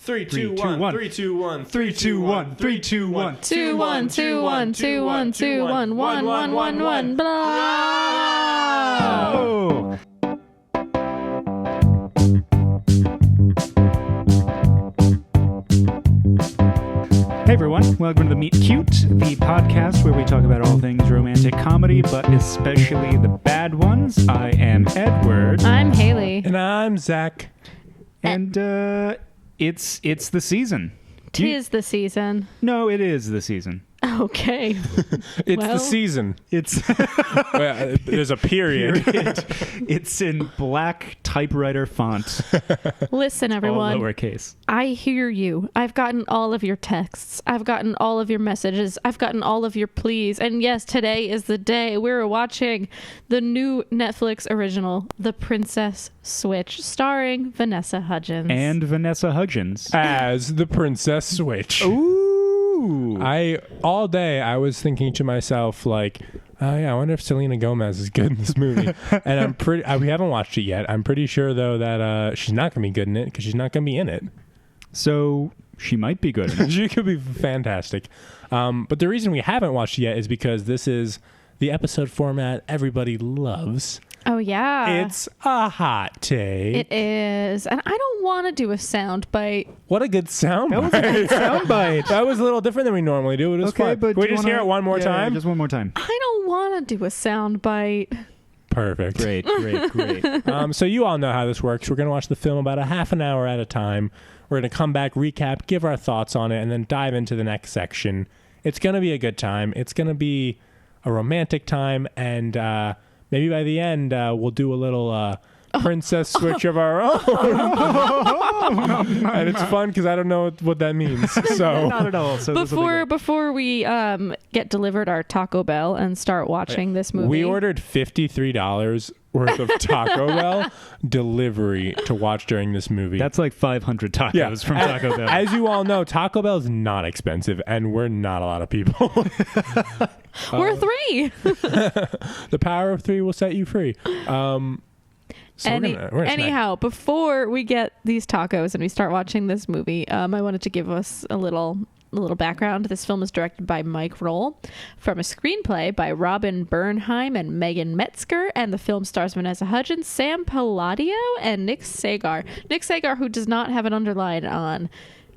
3, 2, 1, 3, 2, 1, 3, 2, 1, 3, 2, 1, 2, 1, 2, 1, 2, 1, 2, 1, 1, 1, 1, 1, blah. Oh. Hey everyone, welcome to The Meet Cute, the podcast where we talk about all things romantic comedy, but especially the bad ones. I am Edward. I'm Haley. And I'm Zach. And it's the season. Tis the season. No, it is the season. Okay. It's the season. It's There's a period. It's in black typewriter font. Listen, everyone. All lowercase. I hear you. I've gotten all of your texts. I've gotten all of your messages. I've gotten all of your pleas. And yes, today is the day we're watching the new Netflix original, The Princess Switch, starring Vanessa Hudgens. And Vanessa Hudgens. As the Princess Switch. Ooh. All day I was thinking to myself, like, oh yeah, I wonder if Selena Gomez is good in this movie. And we haven't watched it yet. I'm pretty sure though that she's not gonna be good in it because she's not gonna be in it. So she might be good in it. She could be fantastic. But the reason we haven't watched it yet is because this is the episode format everybody loves. Oh, yeah. It's a hot take. It is. And I don't want to do a sound bite. What a good sound That was a good soundbite. That was a little different than we normally do. It was fun. But can we just hear it one more time? Yeah, just one more time. I don't want to do a sound bite. Perfect. Great. So you all know how this works. We're going to watch the film about a half an hour at a time. We're going to come back, recap, give our thoughts on it, and then dive into the next section. It's going to be a good time. It's going to be a romantic time, and maybe by the end, we'll do a little princess switch of our own. And it's fun because I don't know what that means. So Not at all. So Before we get delivered our Taco Bell and start watching this movie. we ordered $53 worth of Taco Bell delivery to watch during this movie. that's like 500 tacos from Taco Bell. As you all know, Taco Bell is not expensive, and we're not a lot of people. We're three. The power of three will set you free. So we're gonna Anyhow, before we get these tacos and we start watching this movie, I wanted to give us a little background. This film is directed by Mike Roll from a screenplay by Robin Bernheim and Megan Metzger, and the film stars Vanessa Hudgens, Sam Palladio, and Nick Sagar. Nick Sagar, who does not have an underline on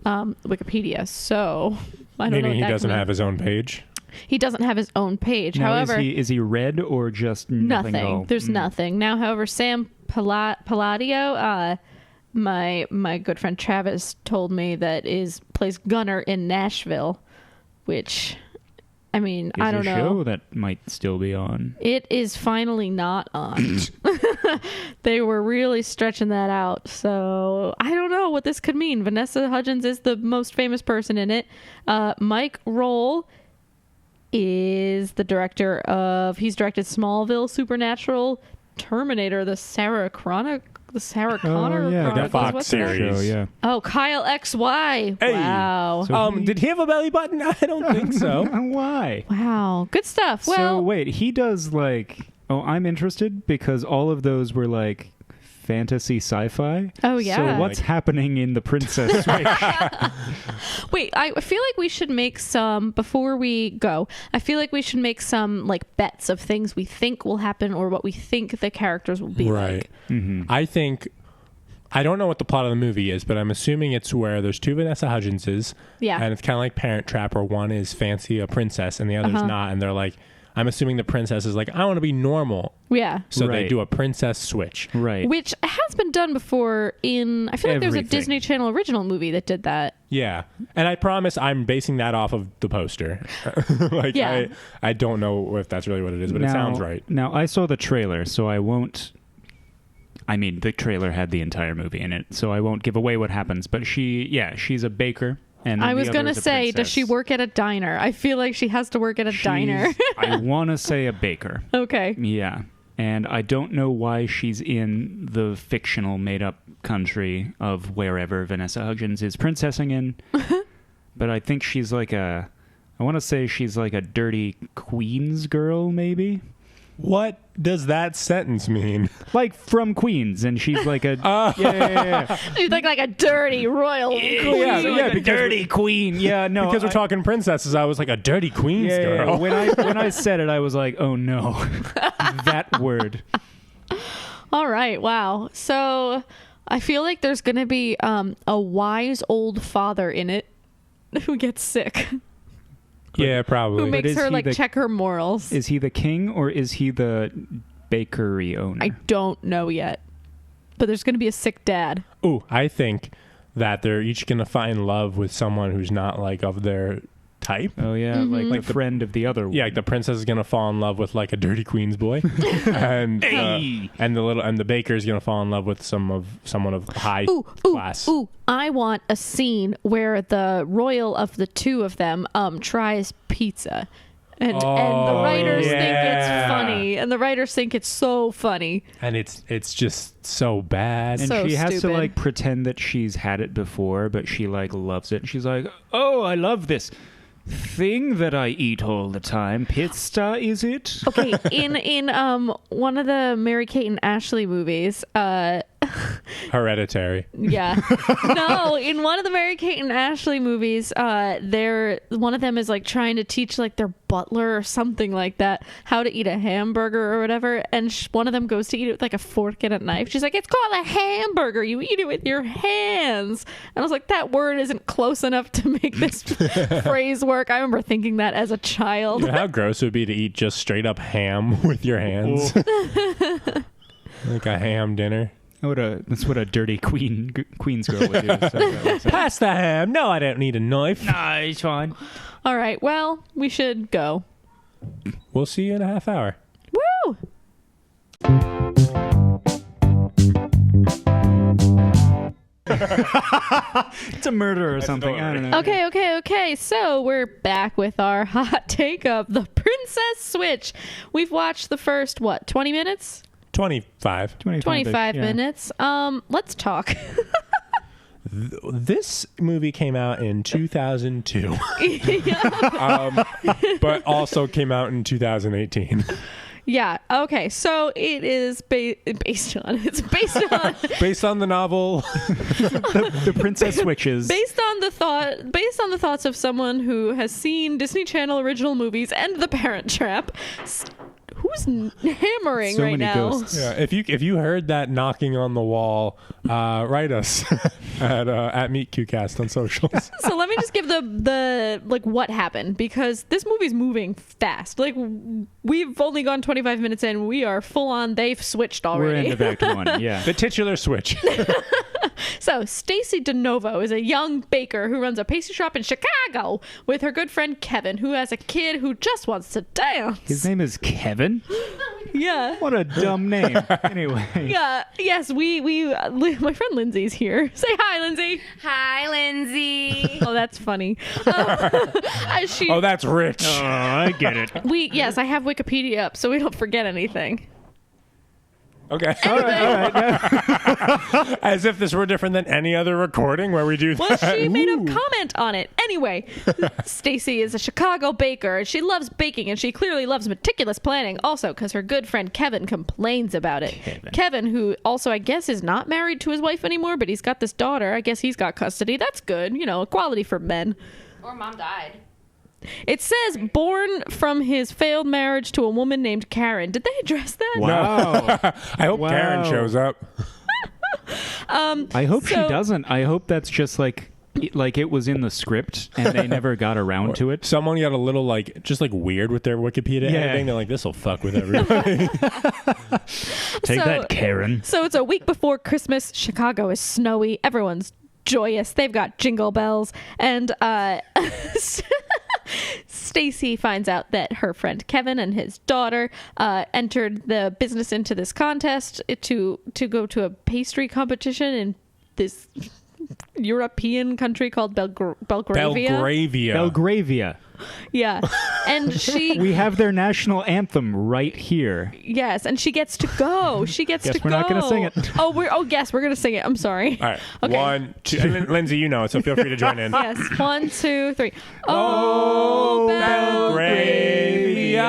Wikipedia, so I don't know. Meaning he doesn't have his own page. He doesn't have his own page. Now, however, is he red or just nothing? At all? There's nothing. Now, however, Sam Palladio, my good friend Travis told me that plays Gunner in Nashville, which, I mean, Is I don't a know. show that might still be on. It is finally not on. They were really stretching that out. So I don't know what this could mean. Vanessa Hudgens is the most famous person in it. Mike Roll is the director of, he's directed Smallville, Supernatural, Terminator, the Sarah Connor The Fox what's series. Show, yeah. Oh, Kyle XY. Hey. Wow. So Did he have a belly button? I don't think so. Why? Wow. Good stuff. So Well, wait, he does like. Oh, I'm interested because all of those were like fantasy sci-fi. Oh, yeah. So what's happening in the Princess Switch? wait, I feel like we should make some, before we go, I feel like we should make some like bets of things we think will happen or what we think the characters will be Right. like. Mm-hmm. I don't know what the plot of the movie is, but I'm assuming it's where there's two Vanessa Hudgenses. Yeah. And it's kind of like Parent Trap, where one is fancy a princess and the other's not. And they're like, I'm assuming the princess is like, I want to be normal. Yeah. So they Right. do a princess switch. Right. Which has been done before in, I feel like there's a Everything. Disney Channel original movie that did that. Yeah. And I promise I'm basing that off of the poster. Like, Yeah. I don't know if that's really what it is, but it sounds right. Now, I saw the trailer, so I won't. I mean, the trailer had the entire movie in it, so I won't give away what happens. But she's a baker. And I the was other going to is a say, does princess. she work at a diner? I feel like she has to work at a diner. I want to say a baker. Okay. Yeah. And I don't know why she's in the fictional made-up country of wherever Vanessa Hudgens is princessing in. But I think she's like I want to say she's like a dirty Queens girl, maybe? What does that sentence mean? Like from Queens, and she's like a yeah. She's like a dirty royal queen. Yeah, because dirty queen. Yeah, no, Because we're talking princesses, I was like a dirty Queens girl. When I said it, I was like, oh no, that word. All right, wow. So I feel like there's going to be a wise old father in it who gets sick. Yeah, probably. Who makes her like the, check her morals. Is he the king or is he the bakery owner? I don't know yet. But there's going to be a sick dad. Ooh, I think that they're each going to find love with someone who's not like of their type. Oh yeah, like the friend of the other one. Yeah, like the princess is gonna fall in love with like a dirty Queen's boy, and the baker is gonna fall in love with someone of high class. Ooh, I want a scene where the royal of the two of them tries pizza. And the writers think it's funny, and the writers think it's so funny, and it's just so bad. And so she has stupid. to like pretend that she's had it before, but she like loves it. And she's like, "Oh, I love this thing that I eat all the time. Pizza, is it?" Okay, in one of the Mary-Kate and Ashley movies, Hereditary. yeah. No, in one of the Mary-Kate and Ashley movies, one of them is like trying to teach like their butler or something like that how to eat a hamburger or whatever, and one of them goes to eat it with like a fork and a knife. She's like, "It's called a hamburger. You eat it with your hands." And I was like, that word isn't close enough to make this phrase work. I remember thinking that as a child. You know how gross it would be to eat just straight up ham with your hands? Like a ham dinner. That's what a dirty Queen's girl would do. So Pass the ham. No, I don't need a knife. nah, it's fine. All right, well, we should go. We'll see you in a half hour. Woo! It's a murder or something. I don't know. Okay. So we're back with our hot take of The Princess Switch. We've watched the first, 20 minutes? 25. 25 minutes. Let's talk. This movie came out in 2002, but also came out in 2018. Yeah. Okay. So it is based on Based on the novel, The Princess Switches. based on the thoughts of someone who has seen Disney Channel original movies and The Parent Trap. Who's hammering So right many now? ghosts. yeah. If you heard that knocking on the wall, write us at themeetcutecast on socials. So let me just give the like what happened, because this movie's moving fast. Like we've only gone 25 minutes in, we are full on. They've switched We're already. into Act 1. Yeah. The titular switch. So Stacy DeNovo is a young baker who runs a pastry shop in Chicago with her good friend Kevin, who has a kid who just wants to dance. His name is Kevin. Yeah. What a dumb name. Anyway. Yeah. Yes. We. My friend Lindsay's here. Say hi, Lindsay. Hi, Lindsay. Oh, that's funny. Oh, that's rich. Oh, I get it. Yes, I have Wikipedia up so we don't forget anything. Okay. All right. As if this were different than any other recording where we do Well, that. she made a comment on it. Anyway, Stacy is a Chicago baker, and she loves baking, and she clearly loves meticulous planning also because her good friend Kevin complains about it. Kevin, who also I guess is not married to his wife anymore, but he's got this daughter. I guess he's got custody. That's good. Equality for men. Or mom died. It says born from his failed marriage to a woman named Karen. Did they address that? Wow. I hope Wow. Karen shows up. I hope she So- doesn't. I hope that's just like it was in the script and they never got around to it. Someone got a little weird with their Wikipedia Yeah. editing. They're like, this will fuck with everybody. Take So- that, Karen. So it's a week before Christmas. Chicago is snowy. Everyone's joyous. They've got jingle bells. And Stacy finds out that her friend Kevin and his daughter entered the business into this contest to go to a pastry competition in this European country called Belgravia. Belgravia. Belgravia. Yeah. And We have their national anthem right here. Yes, and she gets to go. She gets Guess to we're go. not gonna sing it. Yes, we're gonna sing it. I'm sorry. All right. Okay. 1, 2. And Lindsay, you know it, so feel free to join in. Yes. 1, 2, 3. Oh, Belgravia,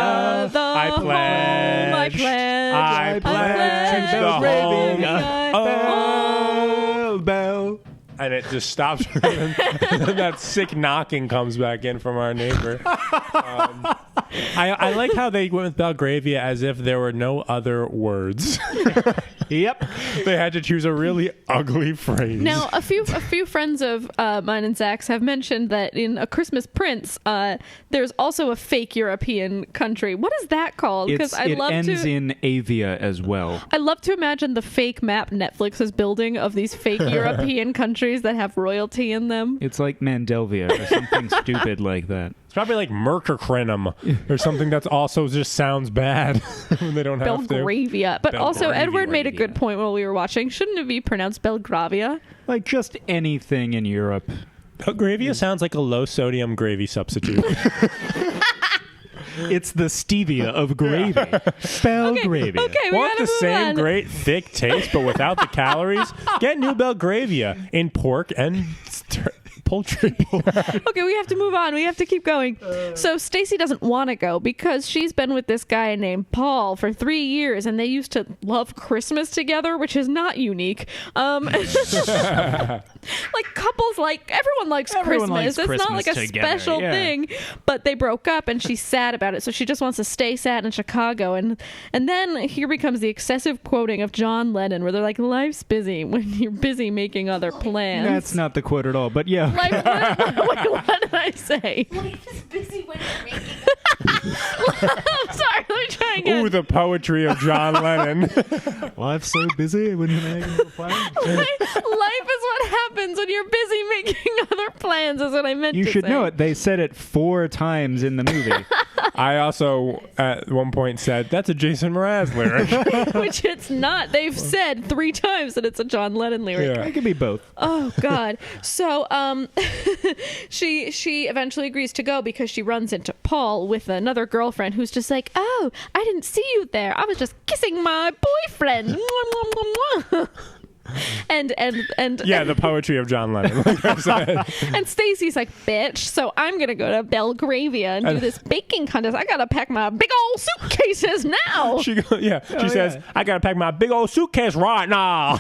the I home pledge. I pledge. I pledge to the home. Bell, bell. And it just stops. And then that sick knocking comes back in from our neighbor. I like how they went with Belgravia as if there were no other words. Yep. They had to choose a really ugly phrase. Now, a few friends of mine and Zach's have mentioned that in A Christmas Prince, there's also a fake European country. What is that called? It ends in Avia as well. I love to imagine the fake map Netflix is building of these fake European countries that have royalty in them. It's like Mandelvia or something stupid like that. It's probably like Merkerkrenum or something that's also just sounds bad when they don't have to. Belgravia. But also, Belgravia. Edward made a good point while we were watching. Shouldn't it be pronounced Belgravia? Like just anything in Europe. Belgravia sounds like a low sodium gravy substitute. It's the stevia of gravy. Belgravia. Okay, we Want gotta the move same on. great thick taste but without the calories? Get new Belgravia in pork and poultry. Okay, we have to move on. We have to keep going. So Stacy doesn't want to go because she's been with this guy named Paul for 3 years, and they used to love Christmas together, which is not unique. Like couples, like everyone likes Everyone Christmas. likes It's not like a Christmas together, special yeah. thing. But they broke up, and she's sad about it. So she just wants to stay sad in Chicago. And then here becomes the excessive quoting of John Lennon, where they're like, "Life's busy when you're busy making other plans." That's not the quote at all, but yeah. Like, what did I say? Life is busy when you're making I'm sorry, let me try again. Ooh, the poetry of John Lennon. Life's so busy when you're making a plan. Life is what happens when you're busy making other plans, is what I meant You to should say. know it. They said it 4 times in the movie. I also, at one point, said, that's a Jason Mraz lyric. Which it's not. They've said 3 times that it's a John Lennon lyric. Yeah. It could be both. Oh God. So she eventually agrees to go because she runs into Paul with another girlfriend who's just like, "Oh, I didn't see you there. I was just kissing my boyfriend." And Yeah, the poetry of John Lennon, like I said. and Stacy's like, "Bitch, so I'm gonna go to Belgravia and do this baking contest. I gotta pack my big old suitcases now." She says, I got to pack my big old suitcase right now.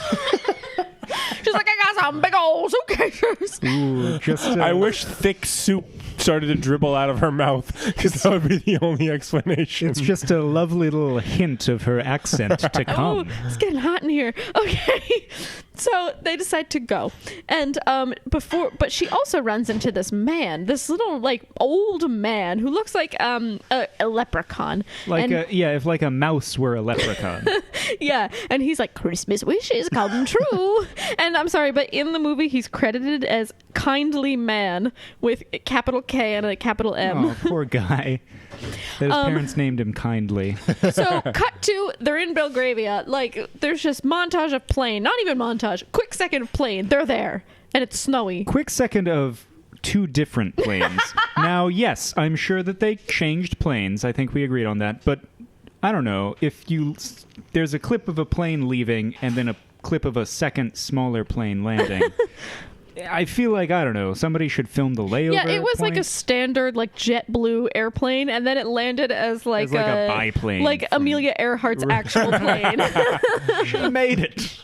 She's like, "I got some big old suitcases." Ooh, just I wish thick soup started to dribble out of her mouth because that would be the only explanation. it's just a lovely little hint of her accent to Oh, come. it's getting hot in here. Okay. So they decide to go. And but she also runs into this man, this little like old man who looks like a leprechaun. Like and, if like a mouse were a leprechaun. yeah, and he's like, "Christmas wishes come true." And I'm sorry, but in the movie he's credited as kindly man with a capital K and a capital M. Oh, poor guy. His parents named him kindly. So cut to, they're in Belgravia. Like, there's just montage of plane. Not even montage. Quick second of plane. They're there. And it's snowy. Quick second of 2 different planes. Now, yes, I'm sure that they changed planes. I think we agreed on that. But I don't know. There's a clip of a plane leaving and then a clip of a second smaller plane landing. I feel like, I don't know, somebody should film the layover. Yeah, it was like a point. standard, like, JetBlue airplane, and then it landed as like a biplane like from- Amelia Earhart's actual plane. She made it.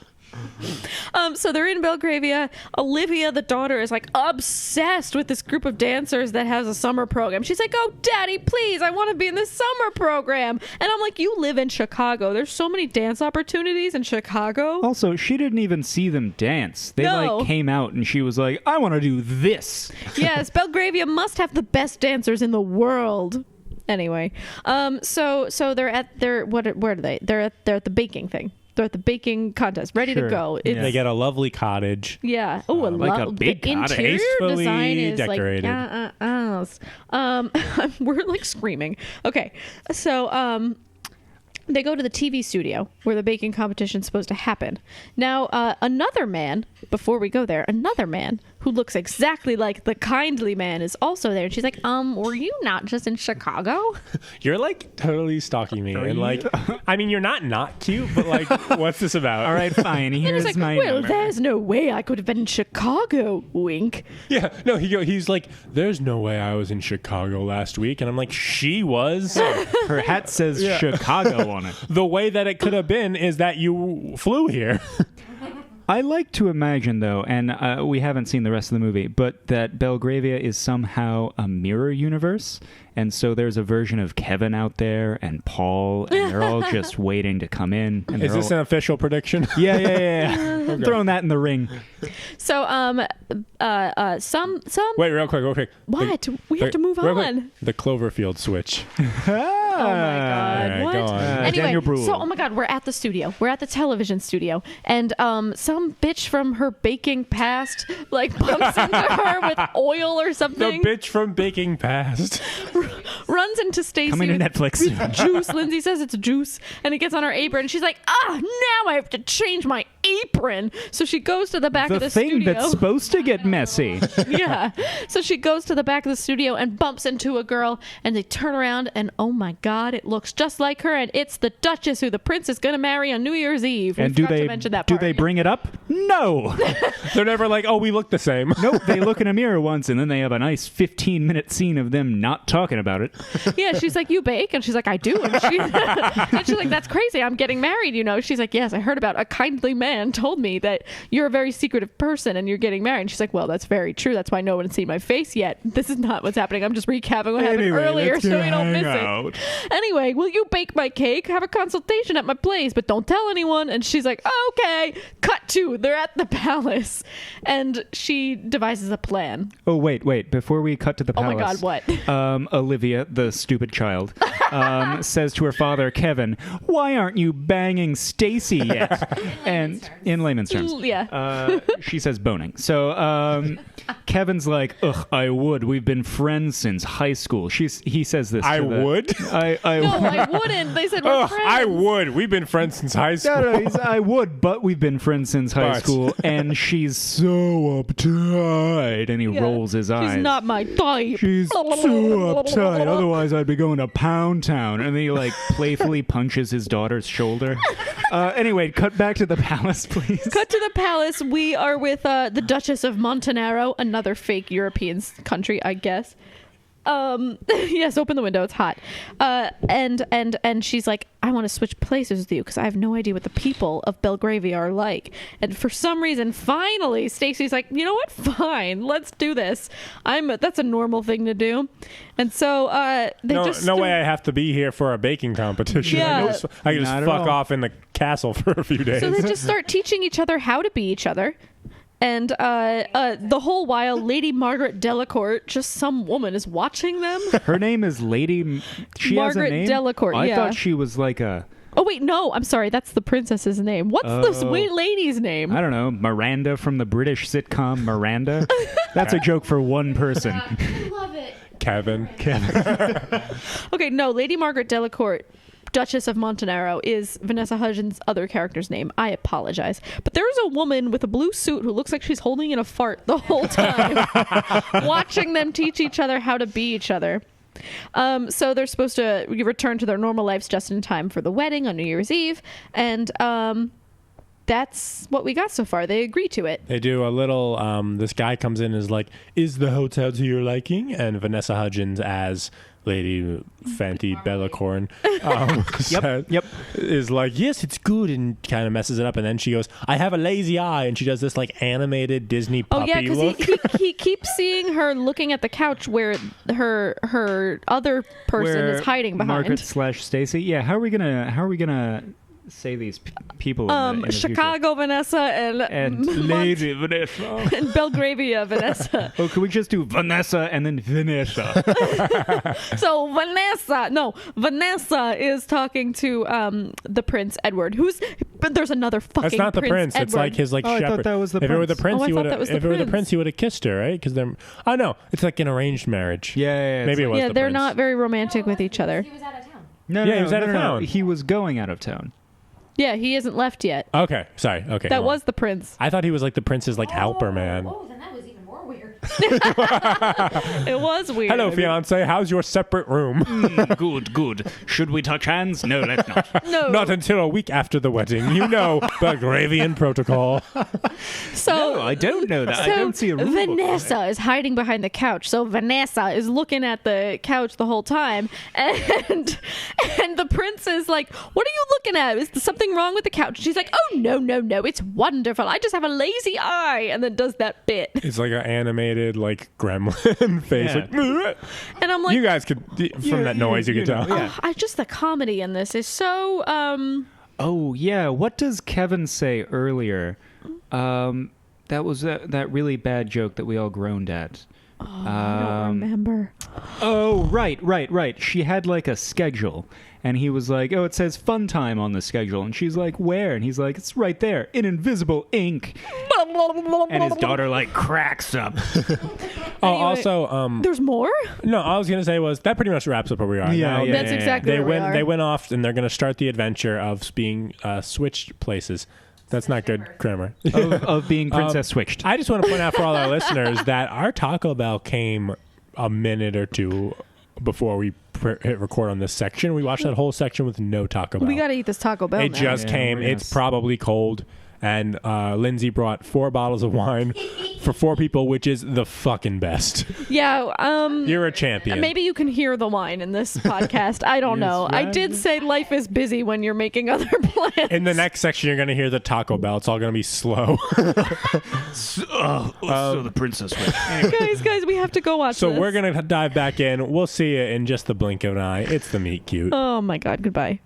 So they're in Belgravia. Olivia, the daughter, is like obsessed with this group of dancers that has a summer program. She's like, "Oh, Daddy, please, I want to be in this summer program." And I'm like, "You live in Chicago. There's so many dance opportunities in Chicago." Also, she didn't even see them dance. They No. like came out and she was like, "I want to do this." Yes, Belgravia must have the best dancers in the world. Anyway, so they're at their where are they? They're at the baking thing. They're at the baking contest, ready to Sure. go. Yeah. They get a lovely cottage. Yeah. Oh, like a big the cottage. interior Tastefully design is decorated. like we're like screaming. Okay, so they go to the TV studio where the baking competition's supposed to happen. Now, another man. Before we go there, another man who looks exactly like the kindly man, is also there. And she's like, were you not just in Chicago? You're like totally stalking me. And like, I mean, you're not cute, but like, what's this about? All right, fine. And Here's he's like, my well, number. there's no way I could have been in Chicago. Wink. Yeah, no, he's like, there's no way I was in Chicago last week. And I'm like, she was. Her hat says Chicago on it. The way that it could have been is that you flew here. I like to imagine, though, and we haven't seen the rest of the movie, but that Belgravia is somehow a mirror universe, and so there's a version of Kevin out there and Paul, and they're all just waiting to come in. And Is this an official prediction? Yeah. I'm throwing that in the ring. So, some. Wait, real quick. What? We have to move real quick. on. The Cloverfield switch. Oh my God! Alright, What? go on. Anyway, Daniel Bruhl. so oh my God, we're at the studio. We're at the television studio, and some bitch from her baking past like bumps into her with oil or The something. bitch from Baking Past. Runs into Stacy Coming to with Netflix. juice. Lindsay says it's juice, and it gets on her apron. And she's like, now I have to change my apron. So she goes to the back of The the thing studio. that's supposed to get messy. Yeah. So she goes to the back of the studio and bumps into a girl, and they turn around, and oh my God, it looks just like her, and it's the Duchess who the prince is going to marry on New Year's Eve. And We forgot to mention that part. they bring it up? No. They're never like, oh, we look the same. Nope. They look in a mirror once, and then they have a nice 15-minute scene of them not talking about it. Yeah, she's like, you bake? And she's like, I do. And, and she's like, that's crazy. I'm getting married, you know. She's like, yes, I heard about a kindly man told me that you're a very secretive person and you're getting married. And she's like, well, that's very true. That's why no one has seen my face yet. This is not what's happening. I'm just recapping what happened earlier so you don't miss it. Anyway, will you bake my cake? Have a consultation at my place, but don't tell anyone. And she's like, okay. Cut to, they're at the palace. And she devises a plan. Oh, wait. Before we cut to the Oh palace. my God, what? Olivia, the stupid child, says to her father, Kevin, why aren't you banging Stacy yet? In layman's terms. Yeah. She says boning. So Kevin's like, ugh, I would. We've been friends since high school. He says this. I would? No, I wouldn't. They said we're Ugh, friends. I would. We've been friends since high school. No, I would, but we've been friends since high But. school, and she's so uptight. And he rolls his eyes. She's not my type. She's so uptight. Otherwise, I'd be going to Pound Town. And then he like playfully punches his daughter's shoulder. Anyway, cut back to the palace, please. Cut to the palace. We are with the Duchess of Montenegro, another fake European country, I guess. Yes, open the window. It's hot. And she's like, I want to switch places with you because I have no idea what the people of Belgravia are like. And for some reason, finally, Stacy's like, you know what? Fine, let's do this. That's a normal thing to do. And so No way I have to be here for a baking competition. Yeah. I can Not just at fuck all. off in the castle for a few days. So they just start teaching each other how to be each other. And the whole while, Lady Margaret Delacourt, just some woman, is watching them. Her name is Lady. She Margaret has a name? Delacourt, I yeah. thought she was like a. Oh, wait, no. I'm sorry. That's the princess's name. What's this wait lady's name? I don't know, Miranda from the British sitcom Miranda. That's a joke for one person. I love it. Kevin. Okay, no. Lady Margaret Delacourt, Duchess of Montenegro, is Vanessa Hudgens' other character's name. I apologize. But there's a woman with a blue suit who looks like she's holding in a fart the whole time, watching them teach each other how to be each other. So they're supposed to return to their normal lives just in time for the wedding on New Year's Eve. And that's what we got so far. They agree to it. They do a little, this guy comes in and is like, is the hotel to your liking? And Vanessa Hudgens as Lady Fanti Bellacorn Yep. is like, yes, it's good, and kind of messes it up. And then she goes, I have a lazy eye. And she does this like animated Disney Oh puppy yeah, because look. he keeps seeing her looking at the couch where her other person Where is hiding behind. Margaret / Stacy. Yeah, how are we gonna say these people in the Chicago Vanessa and Lady Vanessa. and Belgravia Vanessa. Oh, could we just do Vanessa and then Vanessa? So Vanessa is talking to the Prince Edward, but there's another fucking. That's not the prince. Edward. It's like his like Oh, I shepherd. thought that was the if it were the prince. prince, Oh, I he thought would that was have. the If it were the prince. prince, he would have kissed her, right? Because they're. Oh no, it's like an arranged marriage. Yeah. Maybe it was. Yeah, the they're prince. not very romantic with each other. He was out of town. No, Yeah, he was out of town. He was going out of town. Yeah, he isn't left yet. Okay, sorry. Okay, That wrong. was the prince. I thought he was like the prince's like helper man. Oh, then that was even worse. It was weird. Hello, fiance. How's your separate room? Good. Should we touch hands? No, let's not. No. Not until a week after the wedding. You know, Belgravian protocol. So No, I don't know that. So I don't see a rule book for Vanessa is hiding behind the couch. So Vanessa is looking at the couch the whole time, and the prince is like, "What are you looking at? Is there something wrong with the couch?" She's like, "Oh no, it's wonderful. I just have a lazy eye," and then does that bit. It's like an animated, like, gremlin face. Yeah. Like, "Bleh." And I'm like, you guys could, from that noise, you could tell. Yeah. I just the comedy in this is so Oh yeah, what does Kevin say earlier? That was that really bad joke that we all groaned at. I don't remember. Oh, right. She had like a schedule, and he was like, "Oh, it says fun time on the schedule," and she's like, "Where?" And he's like, "It's right there in invisible ink." And his daughter like cracks up. Oh, Anyway, also, There's more? no, all I was gonna say was that pretty much wraps up where we are. Yeah, Now, yeah, That's exactly They where we went. are. They went off, and they're gonna start the adventure of being switched places. That's not good grammar. of being princess switched. I just want to point out for all our listeners that our Taco Bell came a minute or two before we hit record on this section. We watched that whole section with no Taco Bell. We got to eat this Taco Bell It now. just Yeah, came. we're It's gonna probably cold. And Lindsay brought 4 bottles of wine for 4 people, which is the fucking best. Yeah, You're a champion. maybe you can hear the wine in this podcast. I don't know. I right. did say life is busy when you're making other plans. In the next section, you're going to hear the Taco Bell. It's all going to be slow. So the princess switched. guys, we have to go watch So this. we're going to dive back in. We'll see you in just the blink of an eye. It's the Meet Cute. Oh my god, goodbye.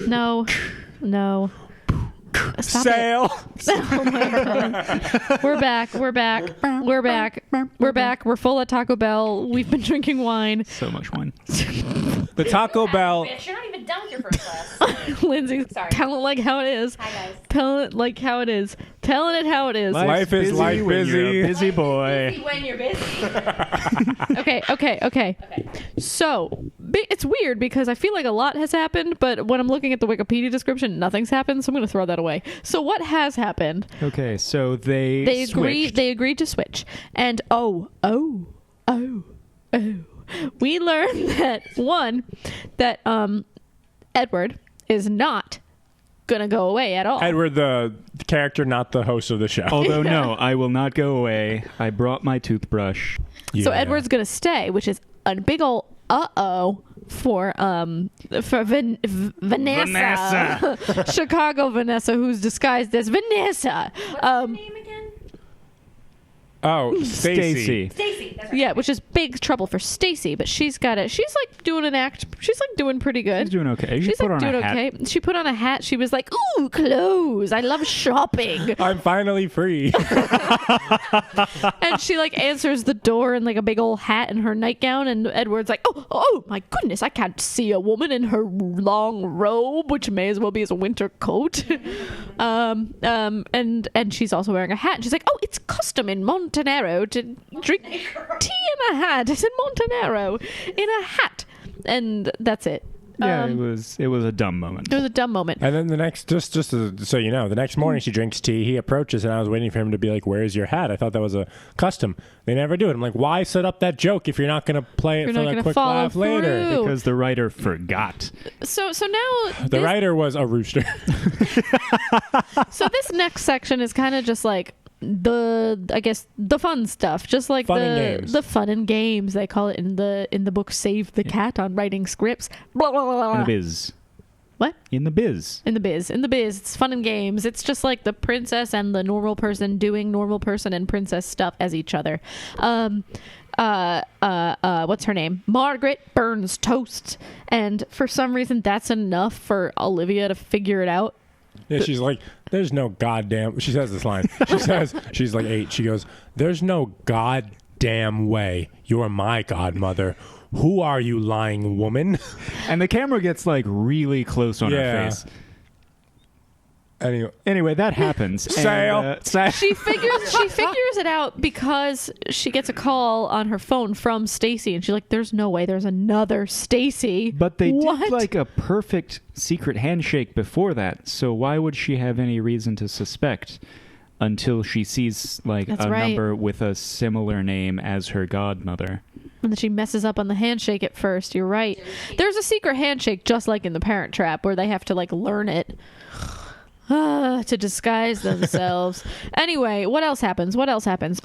No. Stop it. Sail. Oh my god. We're back. We're full of Taco Bell. We've been drinking wine. So much wine. The Taco Bell. Bitch, you're not even done with your first class. Lindsay, Sorry. tell it like how it is. Hi, guys. Tell it like how it is. Telling it how it is. Life is like when you're a busy. busy boy. Busy when you're busy. Okay. So, it's weird because I feel like a lot has happened, but when I'm looking at the Wikipedia description, nothing's happened, so I'm going to throw that away. So what has happened? Okay, so they Agreed to switch. And we learned that Edward is not going to go away at all. Edward, the character, not the host of the show. Although no, I will not go away. I brought my toothbrush. So Yeah. Edward's going to stay, which is a big ol' for Vanessa. Chicago Vanessa, who's disguised as Vanessa. What's her name again? Oh, Stacy. Stacy. That's right. Yeah, which is big trouble for Stacy, but she's got it. She's like doing an act. She's like doing pretty good. She's doing okay. She She's put like on doing a hat. okay. She put on a hat. She was like, "Ooh, clothes! I love shopping." I'm finally free. And she like answers the door in like a big old hat and her nightgown. And Edward's like, "Oh my goodness! I can't see a woman in her long robe, which may as well be as a winter coat." And she's also wearing a hat. And she's like, "Oh, it's custom in Montenero to drink tea in a hat. It's in Montenero in a hat." And that's it. Yeah, it was a dumb moment. It was a dumb moment. And then the next, just so you know, the next morning she drinks tea. He approaches, and I was waiting for him to be like, "Where's your hat?" I thought that was a custom. They never do it. I'm like, why set up that joke if you're not going to play it You're for not a gonna quick follow laugh later? through. Because the writer forgot. So now The writer was a rooster. So this next section is kind of just like the fun stuff, just like Fun and games. the fun and games they call it in the book Save the Cat on writing scripts. Blah, blah, blah, blah. In the biz. What? In the biz. In the biz. It's fun and games. It's just like the princess and the normal person doing normal person and princess stuff as each other. What's her name? Margaret burns toast, and for some reason that's enough for Olivia to figure it out. Yeah, she's like, "There's no goddamn." She says this line. She says, she's like 8. She goes, "There's no goddamn way you're my godmother. Who are you, lying woman?" And the camera gets like really close on Yeah. her face. Anyway, that happens. Sail. She figures it out because she gets a call on her phone from Stacy, and she's like, "There's no way, there's another Stacy." But they What? did like a perfect secret handshake before that, so why would she have any reason to suspect until she sees like That's a right. number with a similar name as her godmother? And then she messes up on the handshake at first. You're right. There's a secret handshake just like in The Parent Trap where they have to like learn it to disguise themselves. Anyway, what else happens?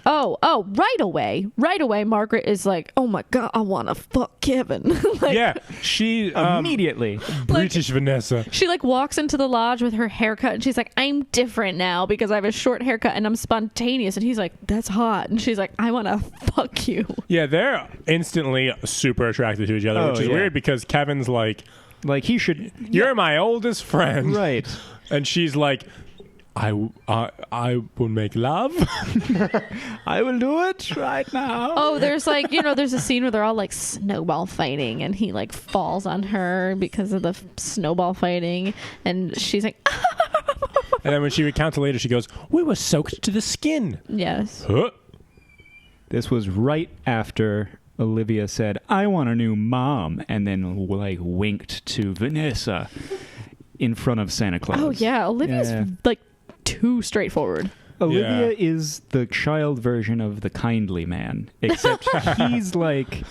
Oh, right away, Margaret is like, "Oh my God, I want to fuck Kevin." Like, Yeah, she Immediately. British Vanessa. she like walks into the lodge with her haircut and she's like, "I'm different now because I have a short haircut and I'm spontaneous." And he's like, "That's hot." And she's like, "I want to fuck you." Yeah, they're instantly super attracted to each other, Oh, which is yeah. weird because Kevin's like, Like he should. "You're my oldest friend," Right. and she's like, I will make love." I will do it right now. Oh, there's like, there's a scene where they're all like snowball fighting and he like falls on her because of the snowball fighting. And she's like, And then when she recounts it later, she goes, "We were soaked to the skin." yes. Huh? This was right after Olivia said, "I want a new mom," and then like winked to Vanessa in front of Santa Claus. Oh, yeah. Olivia's Yeah. like too straightforward. Olivia Yeah. is the child version of the kindly man, except he's like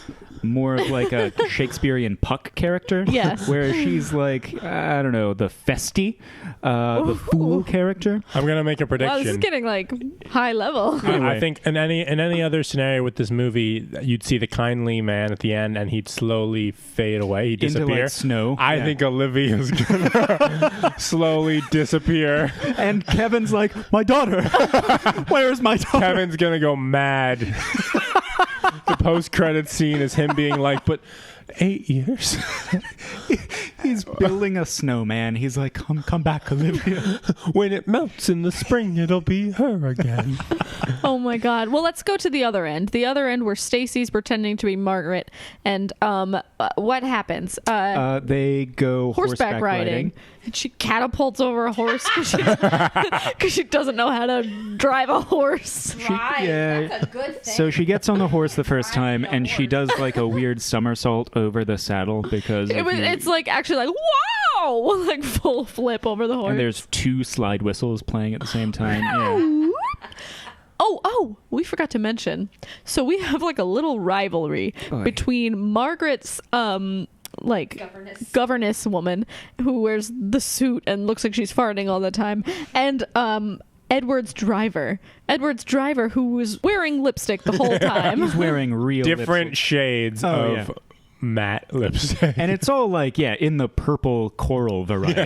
more of like a Shakespearean Puck character. Yes. Where she's like, I don't know, the festy, the fool character. I'm gonna make a prediction. Wow, this is getting like high level. I think in any other scenario with this movie, you'd see the kindly man at the end, and he'd slowly fade away. He'd Into disappear. like snow. I Yeah. think Olivia's gonna slowly disappear. And Kevin's like, "My daughter. Where's my daughter?" Kevin's gonna go mad. The post-credit scene is him being like, "But 8 years." He's building a snowman. He's like, come back, Olivia. When it melts in the spring, it'll be her again. Oh my God. Well, let's go to the other end. The other end where Stacy's pretending to be Margaret. And what happens? They go Horseback riding. And she catapults over a horse because she doesn't know how to drive a horse. Right. yeah. That's a good thing. So she gets on the horse the first time, and she does like a weird somersault over the saddle because It's like actually like, wow! Like full flip over the horse. and there's two slide whistles playing at the same time. Yeah. Oh, we forgot to mention. So we have like a little rivalry Oy. between Margaret's like governess woman who wears the suit and looks like she's farting all the time, and Edward's driver who was wearing lipstick the whole time. He's wearing real Different lipstick. shades Oh, of matte lipstick. And it's all like, in the purple coral variety.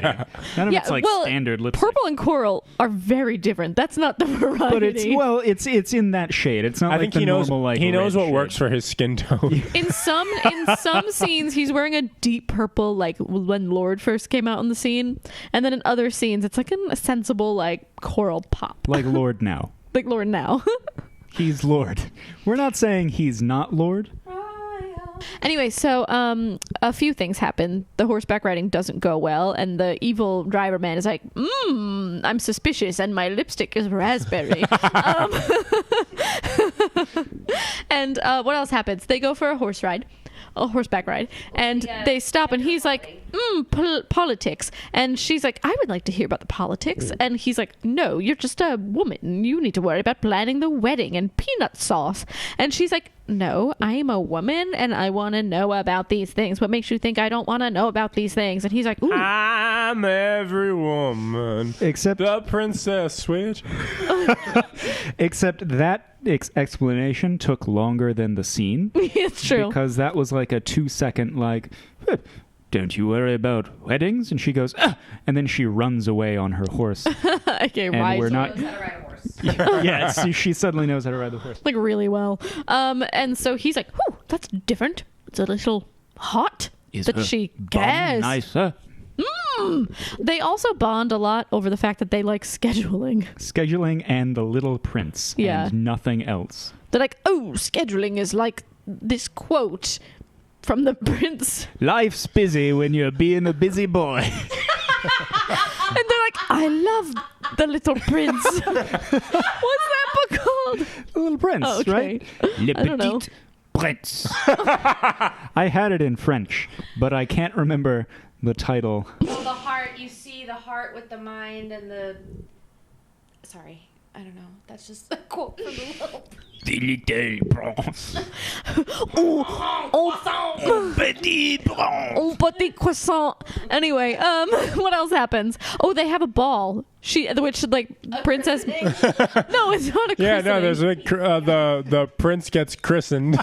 None of it's like standard lipstick. Purple and coral are very different. That's not the variety. But it's in that shade. It's not I like think the he knows normal like he knows red what shade. works for his skin tone. In some scenes, he's wearing a deep purple, like when Lord first came out in the scene, and then in other scenes, it's like a sensible like coral pop, Like Lord now. like Lord now. He's Lord. We're not saying he's not Lord. Anyway, so a few things happen. The horseback riding doesn't go well, and the evil driver man is like, I'm suspicious, and my lipstick is raspberry. And what else happens? They go for a horseback ride, and they stop, and he's like, politics. And she's like, I would like to hear about the politics. And he's like, no, you're just a woman. You need to worry about planning the wedding and peanut sauce. And she's like, no, I'm a woman, and I want to know about these things. What makes you think I don't want to know about these things? And he's like, ooh. I'm every woman. Except The princess switch. Except that explanation took longer than the scene. It's true. Because that was like a 2-second like, don't you worry about weddings? And she goes, and then she runs away on her horse. Okay, And right. we're not. Knows how to ride a horse. Yeah, she suddenly knows how to ride the horse. Like really well. And so he's like, whew, that's different. It's a little hot that she cares. Nicer. They also bond a lot over the fact that they like scheduling. Scheduling and the Little Prince. Yeah. And nothing else. They're like, oh, scheduling is like this quote from the prince. Life's busy when you're being a busy boy. And they're like, I love The Little Prince. What's that book called? The Little Prince, Oh, okay. right? Le I don't know. Petit Prince. I had it in French, but I can't remember the title. Oh, the heart. You see the heart with the mind and the. Sorry, I don't know. That's just a quote from The Little Prince. The Little Prince. Petit croissant. Anyway, what else happens? Oh, they have a ball. Which princess. No, it's not a christening. Yeah, no, there's the prince gets christened.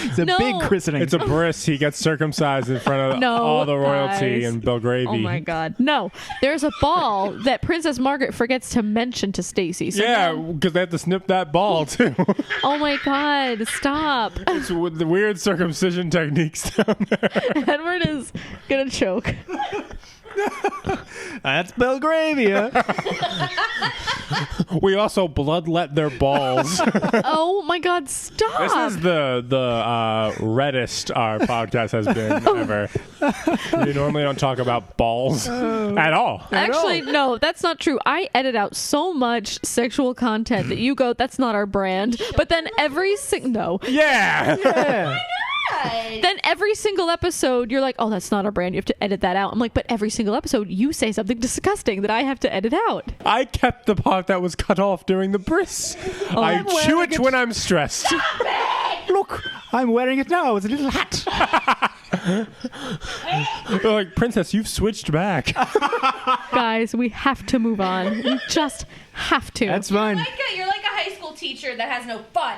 It's a No. big christening. It's a bris. He gets circumcised in front of No, all the royalty guys. and Belgravy. Oh my God! No, there's a ball that Princess Margaret forgets to mention to Stacy. So Yeah, now- because they have to snip that ball too. oh my God! Stop. It's with the weird circumcision techniques down there. Edward is gonna choke. That's Belgravia. We also bloodlet their balls. Oh my God! Stop. This is the reddest our podcast has been ever. We normally don't talk about balls at all. Actually, no, that's not true. I edit out so much sexual content that you go, that's not our brand. But then every Yeah. Yeah. then every single episode, you're like, oh, that's not our brand. You have to edit that out. I'm like, but every single episode, you say something disgusting that I have to edit out. I kept the part that was cut off during the bris. I I'm chew wearing it it. when I'm stressed. Look, I'm wearing it now. It's a little hat. They're like, Princess, you've switched back. Guys, we have to move on. We just have to. That's fine. You're like a high school teacher that has no fun.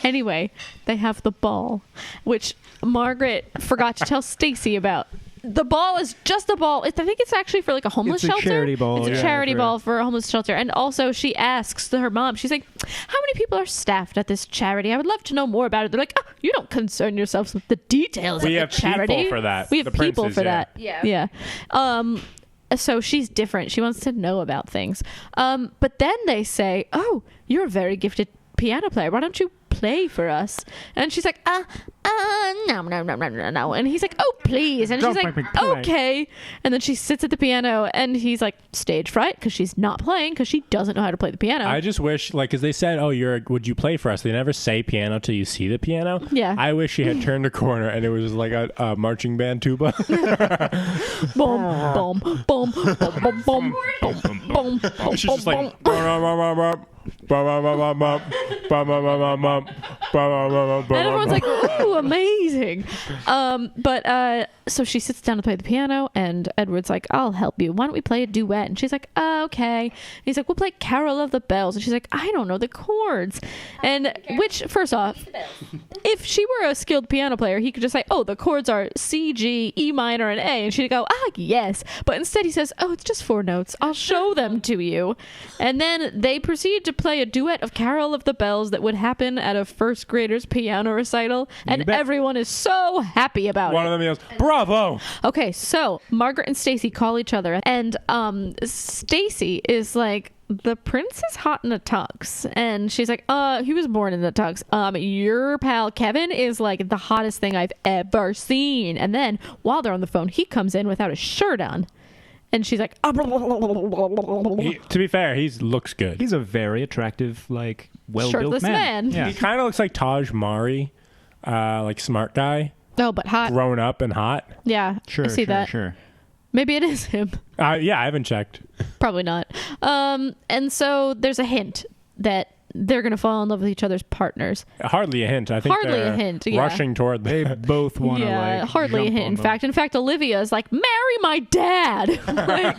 Anyway, they have the ball, which Margaret forgot to tell Stacy about. The ball is just a ball. I think it's actually for like a homeless It's a shelter. charity ball, It's a yeah, charity for- ball for a homeless shelter. And also, she asks her mom, she's like, how many people are staffed at this charity? I would love to know more about it. They're like, oh, you don't concern yourselves with the details We of have the charity. people for that. We have The people princes, for yeah. that. Yeah. Yeah. So she's different. She wants to know about things. But then they say, oh, you're a very gifted piano player. Why don't you play for us? And she's like, no. And he's like, oh, please. And Don't she's like, make me play. okay. And then she sits at the piano and he's like, stage fright, because she's not playing because she doesn't know how to play the piano. I just wish, like, because they said, oh, would you play for us? They never say piano till you see the piano. Yeah. I wish she had turned a corner and it was just like a marching band tuba. Boom, boom, boom, boom, boom, boom, boom, boom, boom. She's just like, And everyone's like, ooh, amazing. So she sits down to play the piano, and Edward's like, I'll help you. Why don't we play a duet? And she's like, okay. And he's like, we'll play Carol of the Bells. And she's like, I don't know the chords. And which, first off, if she were a skilled piano player, he could just say, oh, the chords are C, G, E minor, and A. And she'd go, yes. But instead he says, oh, it's just 4 notes. I'll show them to you. And then they proceed to play a duet of Carol of the Bells that would happen at a first grader's piano recital. And bet. everyone is so happy about One it. of them yells, bravo! Okay, so Margaret and Stacy call each other, and Stacy is like, the prince is hot in a tux, and she's like, he was born in a tux. Your pal Kevin is like the hottest thing I've ever seen. And then while they're on the phone, he comes in without a shirt on, and she's like, To be fair, he looks good. He's a very attractive, like, well-built Shirtless man. Yeah. He kind of looks like Taj Mahari, like smart guy, oh, but hot. grown up and hot. Yeah, Sure, I see sure, that. sure. Maybe it is him. Yeah, I haven't checked. Probably not. And so there's a hint that they're going to fall in love with each other's partners. Hardly a hint. I think Hardly a they're hint, yeah. rushing toward They both want to, Yeah, like, hardly a jump hint. on In fact, Olivia is like, marry my dad. Like,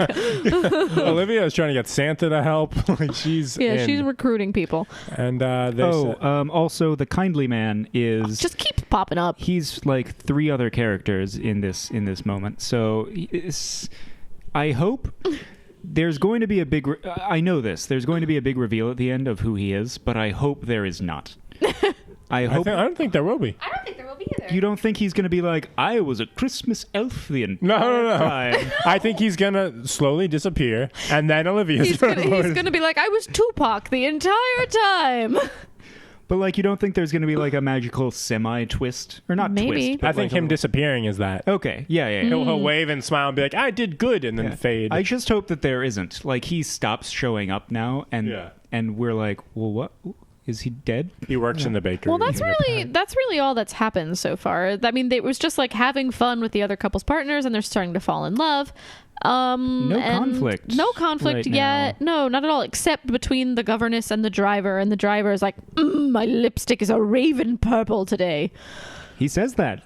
Olivia is trying to get Santa to help. Like she's she's recruiting people. and they said, also the kindly man is Just keeps popping up. he's like 3 other characters in this moment. So I hope there's going to be a big I know this. There's going to be a big reveal at the end of who he is, but I hope there is not. I hope I don't think there will be. I don't think there will be either. you don't think he's going to be like, I was a Christmas elf the entire No. time. I think he's gonna slowly disappear, and then Olivia's He's gonna be like, I was Tupac the entire time. But like, you don't think there's going to be like a magical semi-twist? Or not Maybe. twist, but I think like him disappearing is that. Okay, yeah. He'll wave and smile and be like, I did good, and then fade. I just hope that there isn't. Like, he stops showing up now, and we're like, well, what? Is he dead? He works in the bakery. Well, that's really all that's happened so far. I mean, it was just like having fun with the other couple's partners, and they're starting to fall in love. No conflict right yet. No, not at all, except between the governess and the driver. And the driver is like, my lipstick is a raven purple today. He says that.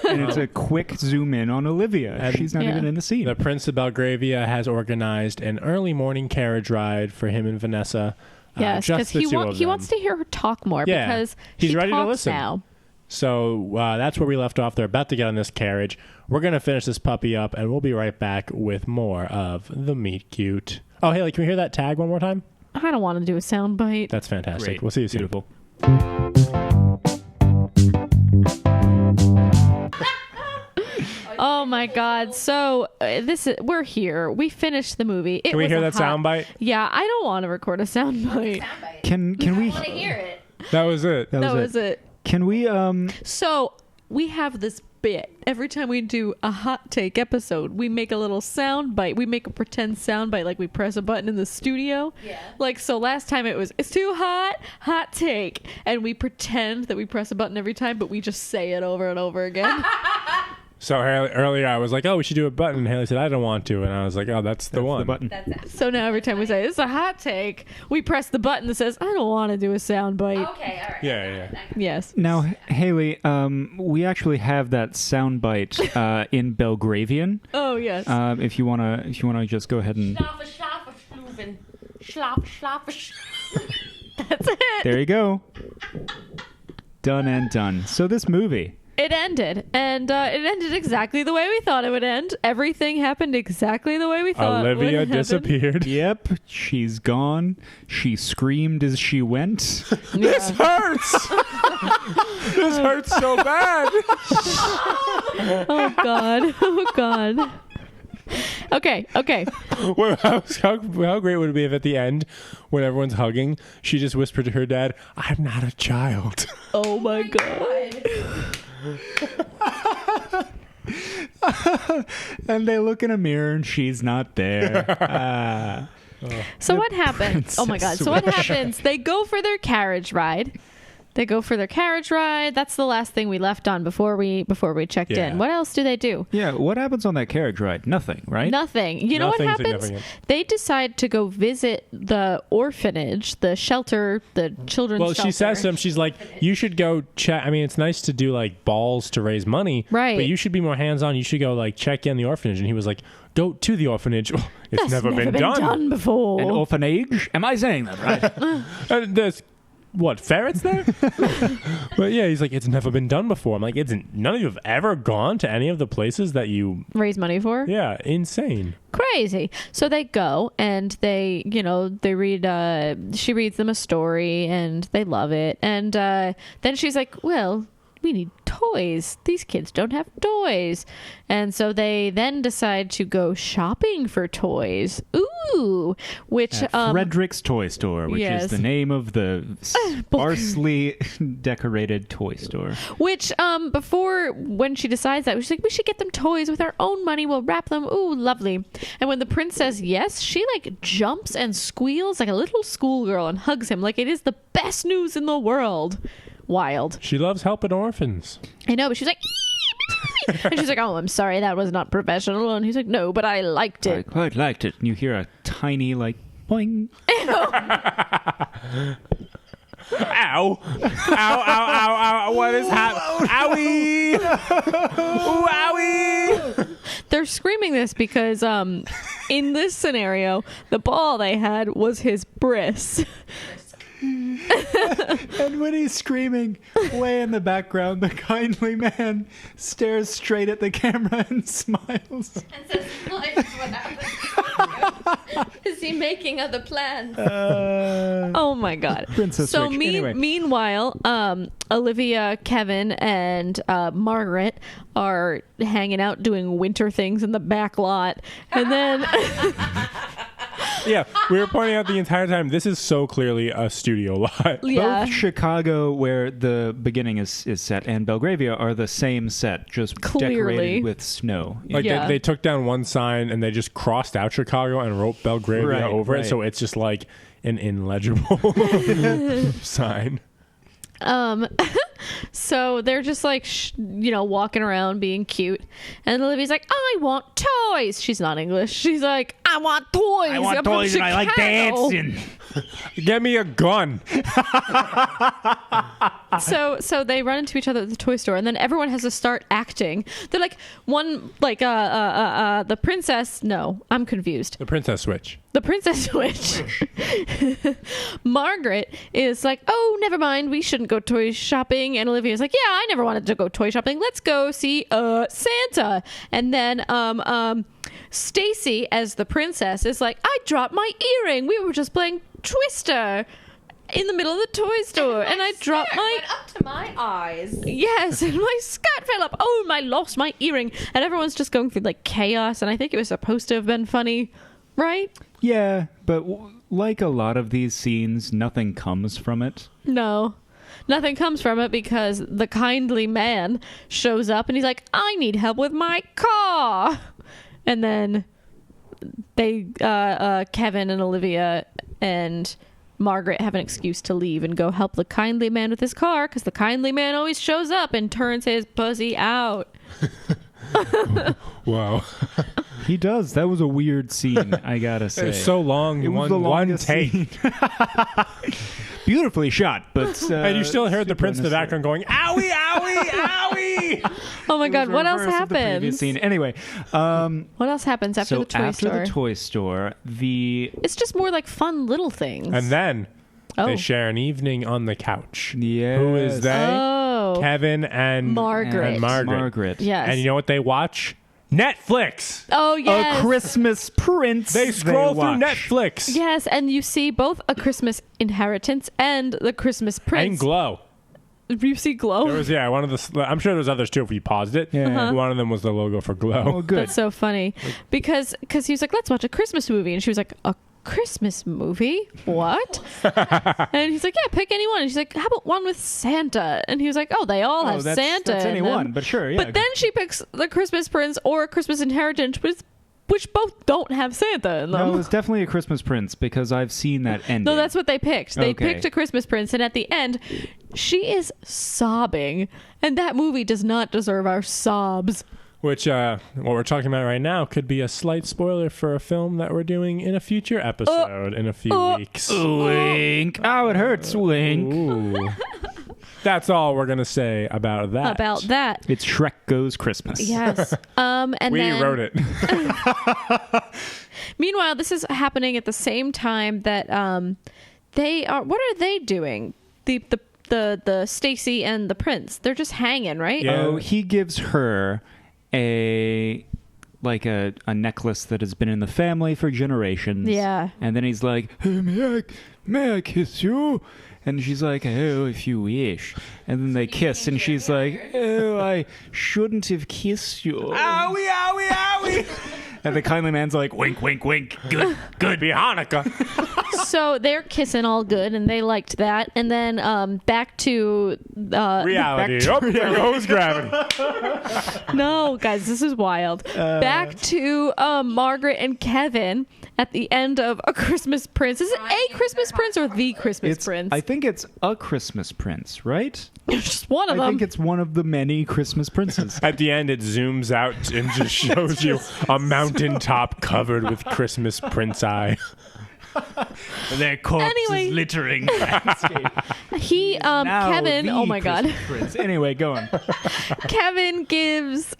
And it's a quick zoom in on Olivia. And she's not even in the scene. The Prince of Belgravia has organized an early morning carriage ride for him and Vanessa. Yes, because he wants to hear her talk more because he's ready to talks listen now. So that's where we left off. They're about to get on this carriage. We're going to finish this puppy up, and we'll be right back with more of the Meet Cute. Oh, Haley, can we hear that tag one more time? I don't want to do a sound bite. That's fantastic. Great. We'll see you soon. Beautiful. Oh my God! So we're here. We finished the movie. Can we hear that sound bite? Yeah, I don't want to record a sound bite. Can we? I want to hear it. That was it. That was it. Can we? So we have this bit. Every time we do a hot take episode, we make a little sound bite. We make a pretend sound bite, like we press a button in the studio. Yeah. Like, so last time it was, it's too hot take. And we pretend that we press a button every time, but we just say it over and over again. So earlier I was like, oh, we should do a button. And Haley said, I don't want to. And I was like, oh, that's the one. The button. That's it. So now every time we say, it's a hot take, we press the button that says, I don't want to do a sound bite. Okay, all right. Yeah. Yes. Now, Haley, we actually have that soundbite in Belgravian. Oh, yes. If you wanna just go ahead and Schlafe, schlufen. Schlafe. That's it. there you go. Done and done. So this movie. It ended, and it ended exactly the way we thought it would end. Everything happened exactly the way we thought. Olivia would happen. disappeared. Yep, she's gone. She screamed as she went. This hurts. This hurts so bad. Oh God! Oh God! Okay. Well, how great would it be if at the end, when everyone's hugging, she just whispered to her dad, "I'm not a child." Oh my God! And they look in a mirror and she's not there. So what happens? Oh my God! So what happens? They go for their carriage ride. That's the last thing we left on before we checked in. What else do they do? Yeah, what happens on that carriage ride? Nothing, right? Nothing. You know what Nothing happens? significant. They decide to go visit the orphanage, the shelter, the children's shelter. Well, she says to him, she's like, you should go check. I mean, it's nice to do like balls to raise money. Right. But you should be more hands-on. You should go like check in the orphanage. And he was like, go to the orphanage. It's That's never been done before. An orphanage? Am I saying that right? There's what, ferrets there? But yeah, he's like, it's never been done before. I'm like, none of you have ever gone to any of the places that you raise money for? Yeah, insane. Crazy. So they go and they read, she reads them a story and they love it. And then she's like, well, we need toys. These kids don't have toys. And so they then decide to go shopping for toys. Ooh, which Frederick's Toy Store, which is the name of the sparsely decorated toy store. Which before, when she decides that, she's like, we should get them toys with our own money. We'll wrap them. Ooh, lovely. And when the prince says yes, she like jumps and squeals like a little schoolgirl and hugs him like it is the best news in the world. Wild. She loves helping orphans. I know, but she's like, and she's like, oh, I'm sorry, that was not professional. And he's like, no, but I liked it. I quite liked it. And you hear a tiny, like, boing. Ow. Ow, ow, ow, ow. What is happening? Owie. Ooh, owie. They're screaming this because in this scenario, the ball they had was his bris. And when he's screaming, way in the background, the kindly man stares straight at the camera and smiles. And says, "What happened? Is he making other plans?" Oh my God. Princess so Rich. Anyway. Meanwhile, Olivia, Kevin, and Margaret are hanging out doing winter things in the back lot. And then Yeah, we were pointing out the entire time, this is so clearly a studio lot. Yeah. Both Chicago, where the beginning is set, and Belgravia are the same set, just Clearly. decorated with snow. Like Yeah. they took down one sign and they just crossed out Chicago and wrote Belgravia Right, over it, right. so it's just like an illegible sign. So they're just like, walking around being cute. And Olivia's like, I want toys. She's not English. She's like, I want toys. I want I'm from toys and I like Chicago." dancing. Get me a gun. So they run into each other at the toy store, and then everyone has to start acting. They're like, the princess. No, I'm confused. The princess switch. The princess witch. Margaret is like, oh, never mind. We shouldn't go toy shopping. And Olivia's like, yeah, I never wanted to go toy shopping. Let's go see Santa. And then Stacy, as the princess, is like, I dropped my earring. We were just playing Twister in the middle of the toy store, and I dropped my went up to my eyes. Yes, and my skirt fell up. Oh, I lost my earring. And everyone's just going through like chaos, and I think it was supposed to have been funny, right? Yeah, but like a lot of these scenes, nothing comes from it. No. Nothing comes from it because the kindly man shows up and he's like, I need help with my car. And then they, Kevin and Olivia and Margaret have an excuse to leave and go help the kindly man with his car because the kindly man always shows up and turns his pussy out. Wow. He does. That was a weird scene, I gotta say. It was so long. It was the one longest take. scene. Beautifully shot, but And you still heard the super prince in the unnecessary. background going, owie, owie, owie. Oh my It God, was what else reverse of the previous happens? Scene. Anyway, What else happens after so the toy after store? the toy store, It's just more like fun little things. And then Oh. they share an evening on the couch. yes. Who is they? Oh. Kevin and Margaret. And Margaret. Yes. And you know what they watch? Netflix. Oh, yes. A Christmas Prince. They scroll through watch. Netflix. Yes, and you see both A Christmas Inheritance and The Christmas Prince. And Glow. You see Glow? There was one of the. I'm sure there's others too if you paused it. Yeah. Uh-huh. One of them was the logo for Glow. Oh, good. That's so funny. Because he was like, let's watch a Christmas movie. And she was like, a Christmas movie? What? And he's like, yeah, pick any one. And she's like, how about one with Santa? And he was like, oh, they all have that's, Santa. That's in any them. one, but sure, yeah. But then she picks The Christmas Prince or A Christmas Inheritance, which both don't have Santa in them. No, it's definitely a Christmas Prince because I've seen that ending. No, that's what they picked. They Okay. picked A Christmas Prince, and at the end, she is sobbing. And that movie does not deserve our sobs. Which, what we're talking about right now could be a slight spoiler for a film that we're doing in a future episode in a few weeks. Wink. Oh, it hurts. Wink. Ooh. That's all we're going to say about that. About that. It's Shrek Goes Christmas. Yes. And We then, wrote it. Meanwhile, this is happening at the same time that they are. What are they doing? The Stacy and the Prince. They're just hanging, right? Yeah. Oh, he gives her a necklace that has been in the family for generations. Yeah. And then he's like, hey, may I kiss you? And she's like, oh, if you wish. And then they kiss, and she's like, oh, I shouldn't have kissed you. Owie, owie, owie. And the kindly man's like, wink, wink, wink. Good, good. Be Hanukkah. So they're kissing all good, and they liked that. And then back to Reality. Oh, there goes gravity. no, guys, this is wild. Back to Margaret and Kevin at the end of A Christmas Prince. Is it A Christmas Prince or The Christmas Prince? I think it's a Christmas Prince, right? Just one of I them. think it's one of the many Christmas princes. At the end, it zooms out and just shows you a mountaintop covered with Christmas Prince eye. Their corpse Anyway. is littering the landscape. He, Now Kevin, the oh my God. Christmas Prince. Anyway, go on. Kevin gives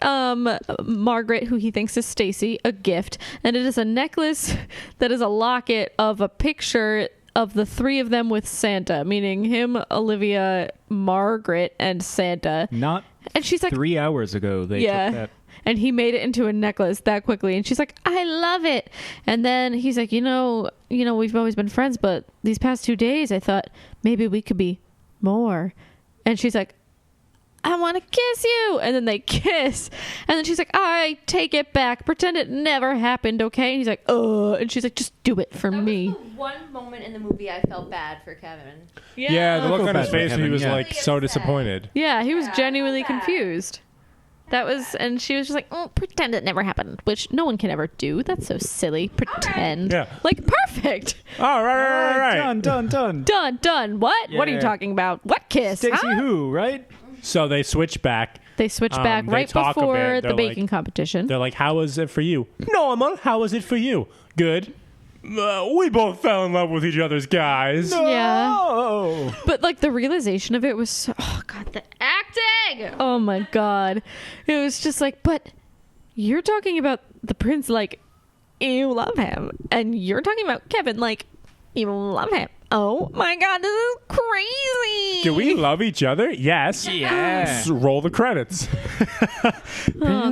Margaret, who he thinks is Stacy, a gift, and it is a necklace that is a locket of a picture of the three of them with Santa, meaning him, Olivia, Margaret, and Santa. Not And she's like, 3 hours ago they yeah. took that. And he made it into a necklace that quickly. And she's like, I love it. And then he's like, you know, we've always been friends, but these past 2 days, I thought maybe we could be more. And she's like, I want to kiss you. And then they kiss. And then she's like, I take it back. Pretend it never happened, okay? And he's like, and she's like, just do it for me. That was the one moment in the movie I felt bad for Kevin. Yeah, the look on his bad for face, he Kevin, was yeah. like so disappointed. Yeah, he was Yeah, genuinely I felt bad. confused. That was, and she was just like, pretend it never happened, which no one can ever do. That's so silly. Pretend. Yeah. Like, perfect. Oh, right. Done. Done. What? What are you Yeah. talking about? What kiss? Stacey Huh? who, right? So they switch back. They switch back They right talk a before bit. the They're baking like- competition. They're like, how was it for you? Normal. How was it for you? Good. We both fell in love with each other's guys. Yeah. Oh. But like the realization of it was so, oh god, the acting. Oh my god. It was just like, but you're talking about the prince like you love him, and you're talking about Kevin like you love him. Oh my god, this is crazy. Do we love each other? Yes. Yeah. Roll the credits. Oh,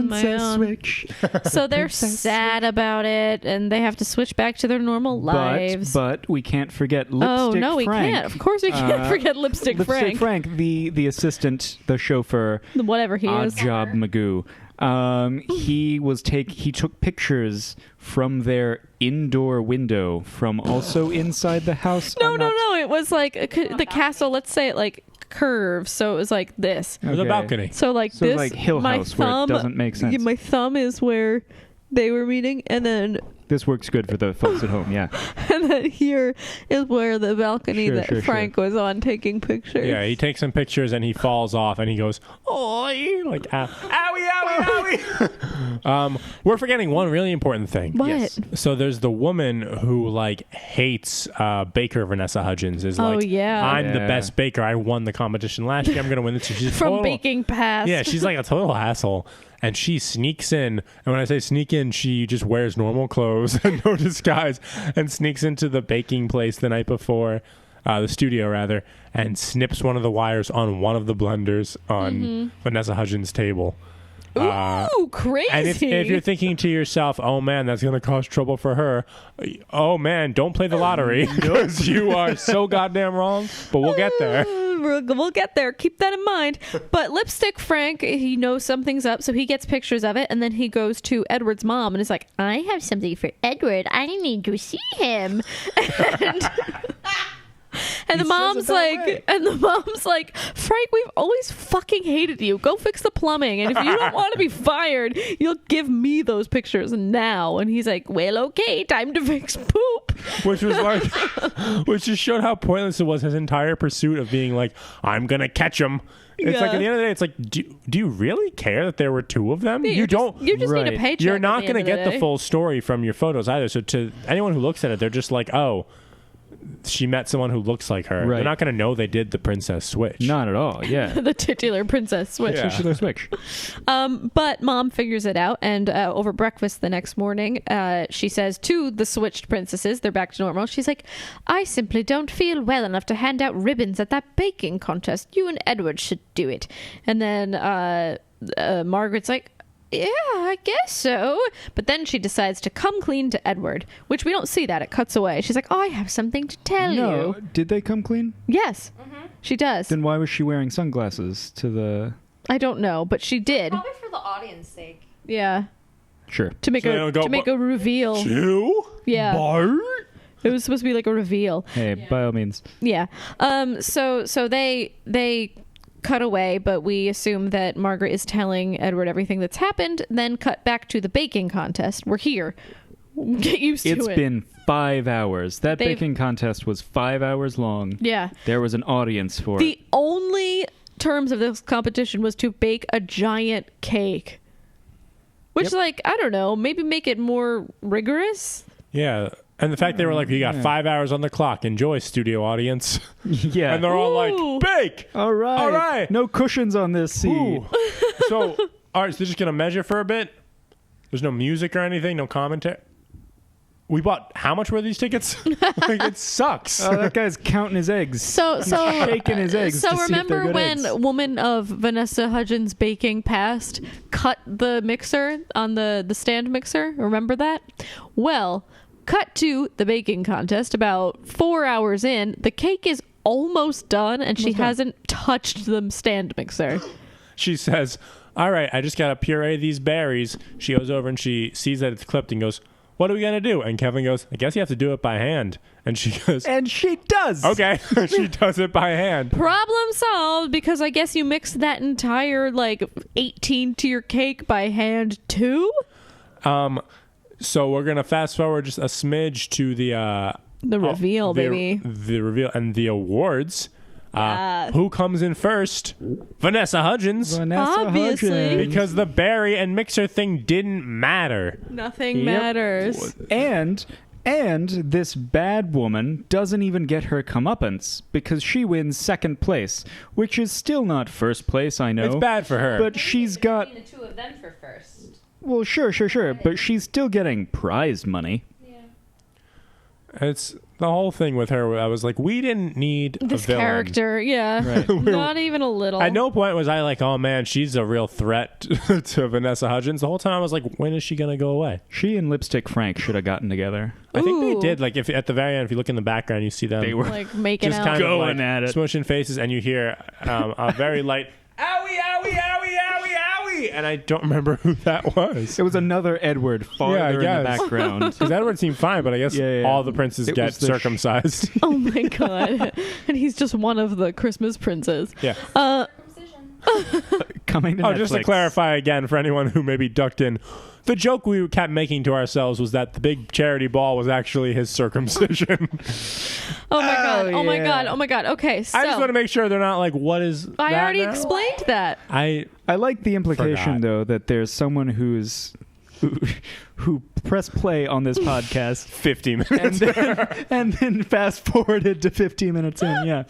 Princess man. Switch. So they're sad about it, and they have to switch back to their normal lives. But we can't forget Lipstick oh no, we Frank. can't. Of course, we can't forget Lipstick Frank. the assistant, the chauffeur, Whatever he odd is. job Magoo. He took pictures from their indoor window from also inside the house. No. It was like the castle. Let's say it like curves, so it was like this. There's a Okay. balcony. So like So this, like Hill my House, where it thumb doesn't make sense. My thumb is where they were meeting, and then This works good for the folks at home. Yeah. here is where the balcony Sure, that sure. Frank was on taking pictures. Yeah, he takes some pictures and he falls off and he goes, "Oi!" Like, owie. We're forgetting one really important thing. What? Yes. So there's the woman who like hates Baker Vanessa Hudgens. Is Oh, like, yeah. I'm the Yeah. best baker. I won the competition last year. I'm gonna win this year. She's a From total, baking past. Yeah, she's like a total asshole. And she sneaks in. And when I say sneak in, she just wears normal clothes and no disguise and sneaks into the baking place the night before, the studio rather, and snips one of the wires on one of the blenders on Vanessa Hudgens' table. Ooh, crazy. And if you're thinking to yourself, oh man, that's going to cause trouble for her, oh man, don't play the lottery because you are so goddamn wrong. But we'll get there. We'll get there. Keep that in mind. But Lipstick Frank, he knows something's up, so he gets pictures of it, and then he goes to Edward's mom and is like, I have something for Edward. I need to see him. And the mom's like, Frank, we've always fucking hated you. Go fix the plumbing. And if you don't want to be fired, you'll give me those pictures now. And he's like, well, okay, time to fix poop. Which was like, which just showed how pointless it was, his entire pursuit of being like, I'm going to catch him. It's like, at the end of the day, it's like, do you really care that there were two of them? You just need a Right. paycheck. You're not going to get the full story from your photos either. So to anyone who looks at it, they're just like, oh, she met someone who looks like her. Right. They're not going to know they did the princess switch. Not at all. Yeah. The titular princess switch. Yeah. Titular switch. But mom figures it out, and over breakfast the next morning, she says to the switched princesses, they're back to normal. She's like, I simply don't feel well enough to hand out ribbons at that baking contest. You and Edward should do it. And then Margaret's like, yeah, I guess so. But then she decides to come clean to Edward, which we don't see that. It cuts away. She's like, oh, I have something to tell No. you. Did they come clean? Yes, she does. Then why was she wearing sunglasses to the... I don't know, but she did. Probably for the audience sake. Yeah. Sure. To make So they don't go, a reveal. Two? Yeah. Bart? It was supposed to be like a reveal. Hey, by all means. Yeah. So they cut away, but we assume that Margaret is telling Edward everything that's happened, then cut back to the baking contest. We're here. Get used to it. It's been 5 hours. That They've- baking contest was 5 hours long. Yeah. There was an audience for The it. only terms of this competition was to bake a giant cake. Which, Yep. like, I don't know, maybe make it more rigorous. Yeah. And the fact they were like, you got 5 hours on the clock. Enjoy, studio audience. Yeah. And they're all Ooh. like, bake! all right. All right. No cushions on this seat. Ooh. So, all right, so they're just going to measure for a bit? There's no music or anything, no commentary? We bought, how much were these tickets? Like, it sucks. Oh, that guy's counting his eggs. So shaking his eggs So to see if they're remember good when eggs. woman of Vanessa Hudgens baking passed cut the mixer on the stand mixer? Remember that? Well, cut to the baking contest about 4 hours in. The cake is almost done, and she Almost done. hasn't touched the stand mixer. she says, all right, I just got to puree these berries. She goes over and she sees that it's clipped and goes, what are we going to do? And Kevin goes, I guess you have to do it by hand. And she goes, And she does. okay. She does it by hand. Problem solved, because I guess you mixed that entire 18 tier cake by hand too. So we're going to fast forward just a smidge to the reveal, baby. The reveal and the awards. Yes. Who comes in first? Vanessa Hudgens. Obviously. Hudgens. Because the berry and mixer thing didn't matter. Nothing Yep. matters. And this bad woman doesn't even get her comeuppance because she wins second place, which is still not first place, I know. It's bad for her. But she's got... the two of them for first. Well, sure. But she's still getting prize money. Yeah. It's the whole thing with her. I was like, we didn't need This a villain. character, yeah. Right. Not even a little. At no point was I like, oh man, she's a real threat to Vanessa Hudgens. The whole time I was like, when is she going to go away? She and Lipstick Frank should have gotten together. I think they Ooh. did. Like, if at the very end, if you look in the background, you see them They were Making just out. kind Going of like at it. smushing faces, and you hear a very light, owie, owie, owie, owie, owie. And I don't remember who that was. It was another Edward farther in the guess. background. Because Edward seemed fine, but I guess Yeah. all the princes It get was the circumcised. Oh my god. And he's just one of the Christmas princes. Yeah. Coming to Oh, Netflix. just to clarify again for anyone who maybe ducked in, the joke we kept making to ourselves was that the big charity ball was actually his circumcision. Oh my god. Oh my yeah. god. Oh my god. Okay, so I just want to make sure they're not like, what is I that already now? explained that. I like the implication, Forgot. though, that there's someone who pressed play on this podcast 50 minutes. and then fast forwarded to 15 minutes in. Yeah.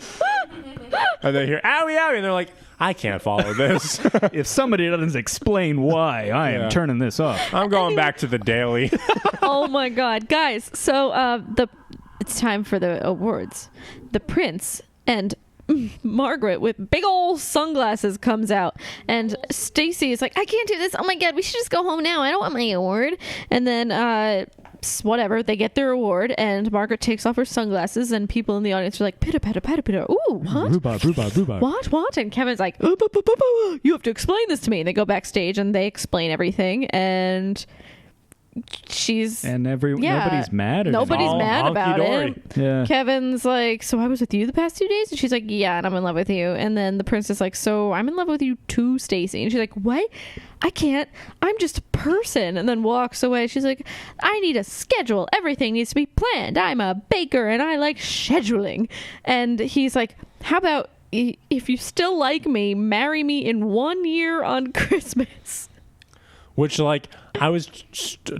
And they hear, owie, owie. And they're like, I can't follow this. If somebody doesn't explain why, I am Yeah. turning this off. I'm going back to the daily. Oh my god, guys. So it's time for the awards. The prince and Margaret with big old sunglasses comes out, and Stacy is like, I can't do this. Oh my god, we should just go home now. I don't want my award. And then whatever, they get their award, and Margaret takes off her sunglasses, and people in the audience are like, pitter patter patter patter. Ooh, what? Rhubarb. What? And Kevin's like, "Oh, you have to explain this to me." And they go backstage and they explain everything, and she's And Yeah. nobody's mad. Or nobody's all mad about honky-dory. it. Yeah. Kevin's like, so I was with you the past 2 days? And she's like, yeah, and I'm in love with you. And then the prince is like, so I'm in love with you too, Stacy. And she's like, what? I can't. I'm just a person. And then walks away. She's like, I need a schedule. Everything needs to be planned. I'm a baker and I like scheduling. And he's like, how about if you still like me, marry me in 1 year on Christmas? Which, like, I was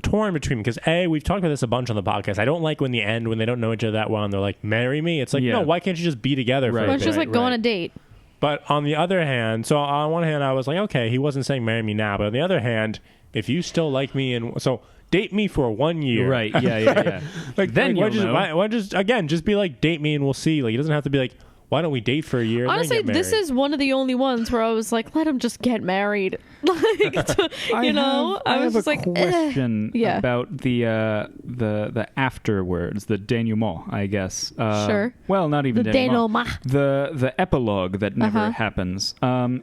torn between, because we've talked about this a bunch on the podcast. I don't like when when they don't know each other that well and they're like, marry me. It's like, Yeah. no, why can't you just be together for Right. a Well, bit? it's just like go on a date. But on the other hand, so on one hand, I was like, okay, he wasn't saying marry me now. But on the other hand, if you still like me, so date me for 1 year. Right. Yeah. Like, Then why you'll just, know. why just, again, just be like, date me and we'll see. Like, it doesn't have to be like, why don't we date for a year and Honestly, then get this married? is one of the only ones where I was like, let him just get married. Like, I was have just a like, question Yeah. about the afterwards, the denouement, I guess. Sure. Well, not even The denouement. denouement. The epilogue that never Uh-huh. happens.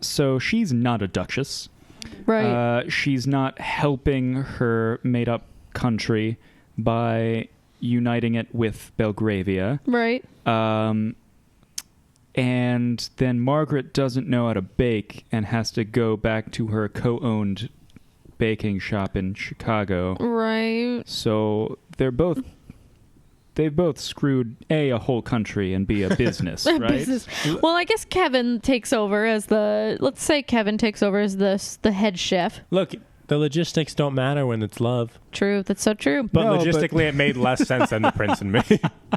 So she's not a duchess. right. She's not helping her made-up country by uniting it with Belgravia. Right. And then Margaret doesn't know how to bake and has to go back to her co-owned baking shop in Chicago. Right. So they've both screwed a whole country and b a business, right? Business. Well, I guess Kevin takes over as the head chef. Look, the logistics don't matter when it's love. True. That's so true. But No, logistically, it made less sense than the prince and me.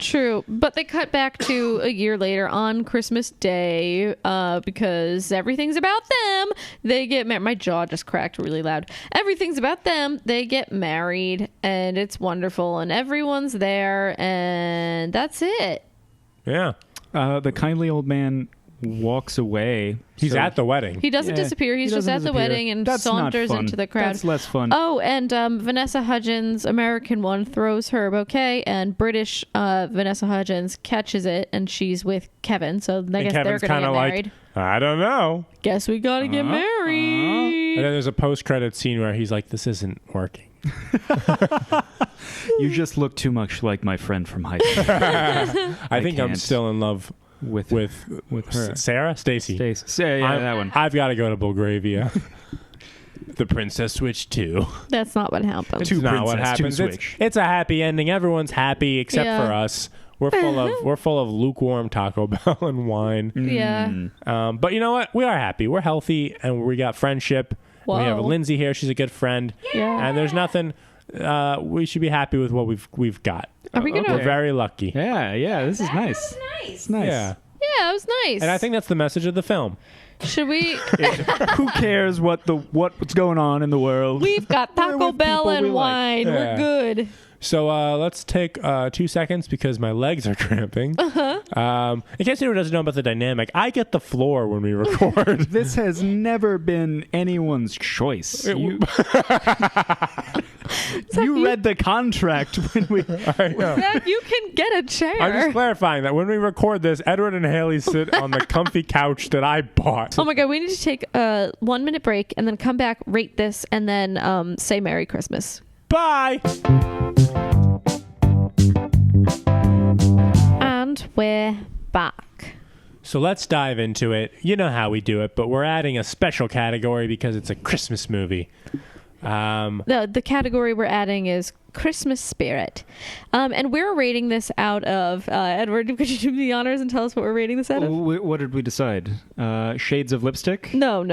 True. But they cut back to a year later on Christmas Day because everything's about them. They get married. My jaw just cracked really loud. Everything's about them. They get married, and it's wonderful, and everyone's there, and that's it. Yeah. The kindly old man walks away. He's So- at the wedding. He doesn't Yeah, disappear. He's he just doesn't at the disappear. wedding and That's not saunters fun. into the crowd. That's less fun. Oh, and Vanessa Hudgens, American one, throws her bouquet, and British Vanessa Hudgens catches it, and she's with Kevin. So I guess Kevin's they're going to get kinda like, married. I don't know. Guess we got to get married. And then there's a post-credit scene where he's like, this isn't working. You just look too much like my friend from high school. I think I'm can't. still in love with her. Sarah? Stacy. Yeah, that one. I've got to go to Bulgaria. The princess switch too. That's not what happened. It's not what princess, two happens. switch. It's a happy ending. Everyone's happy except Yeah. for us. We're full of lukewarm Taco Bell and wine. Yeah. But you know what? We are happy. We're healthy, and we got friendship. We have Whoa. Lindsay here. She's a good friend. Yeah. And there's nothing. We should be happy with what we've got. Are we gonna? We're very lucky. Yeah, this is That nice. was nice. It's nice. Yeah. Yeah, it was nice. And I think that's the message of the film. Should we? Who cares what's going on in the world? We've got We're Taco with Bell people we and like. wine. Yeah. We're good. So let's take 2 seconds because my legs are cramping. In case anyone doesn't know about the dynamic, I get the floor when we record. This has never been anyone's choice. You read the contract when we. I know. Zach, you can get a chair. I'm just clarifying that when we record this, Edward and Haley sit on the comfy couch that I bought. Oh my god, we need to take a 1 minute break and then come back, rate this, and then say Merry Christmas. Bye! And we're back. So let's dive into it. You know how we do it, but we're adding a special category because it's a Christmas movie. The category we're adding is Christmas spirit. And we're rating this out of, Edward, could you do me the honors and tell us what we're rating this out of? What did we decide? Shades of lipstick? No.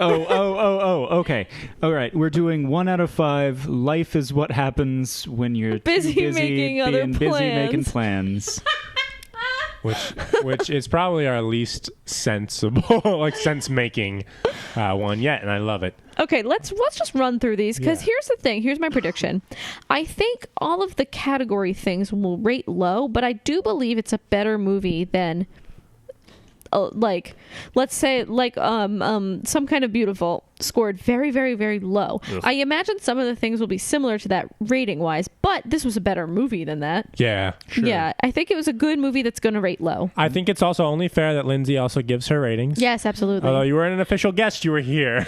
Oh, okay. All right. We're doing 1 out of 5. Life is what happens when you're Busy too busy making other being busy making plans. plans. Which is probably our least sensible, like sense-making one yet, and I love it. Okay, let's just run through these because Yeah. here's the thing. Here's my prediction. I think all of the category things will rate low, but I do believe it's a better movie than like, let's say, like Some Kind of Beautiful scored very, very, very low. Ugh. I imagine some of the things will be similar to that rating wise, but this was a better movie than that. Yeah. Sure. Yeah, I think it was a good movie that's going to rate low. I think it's also only fair that Lindsay also gives her ratings. Yes, absolutely. Although you weren't an official guest, you were here.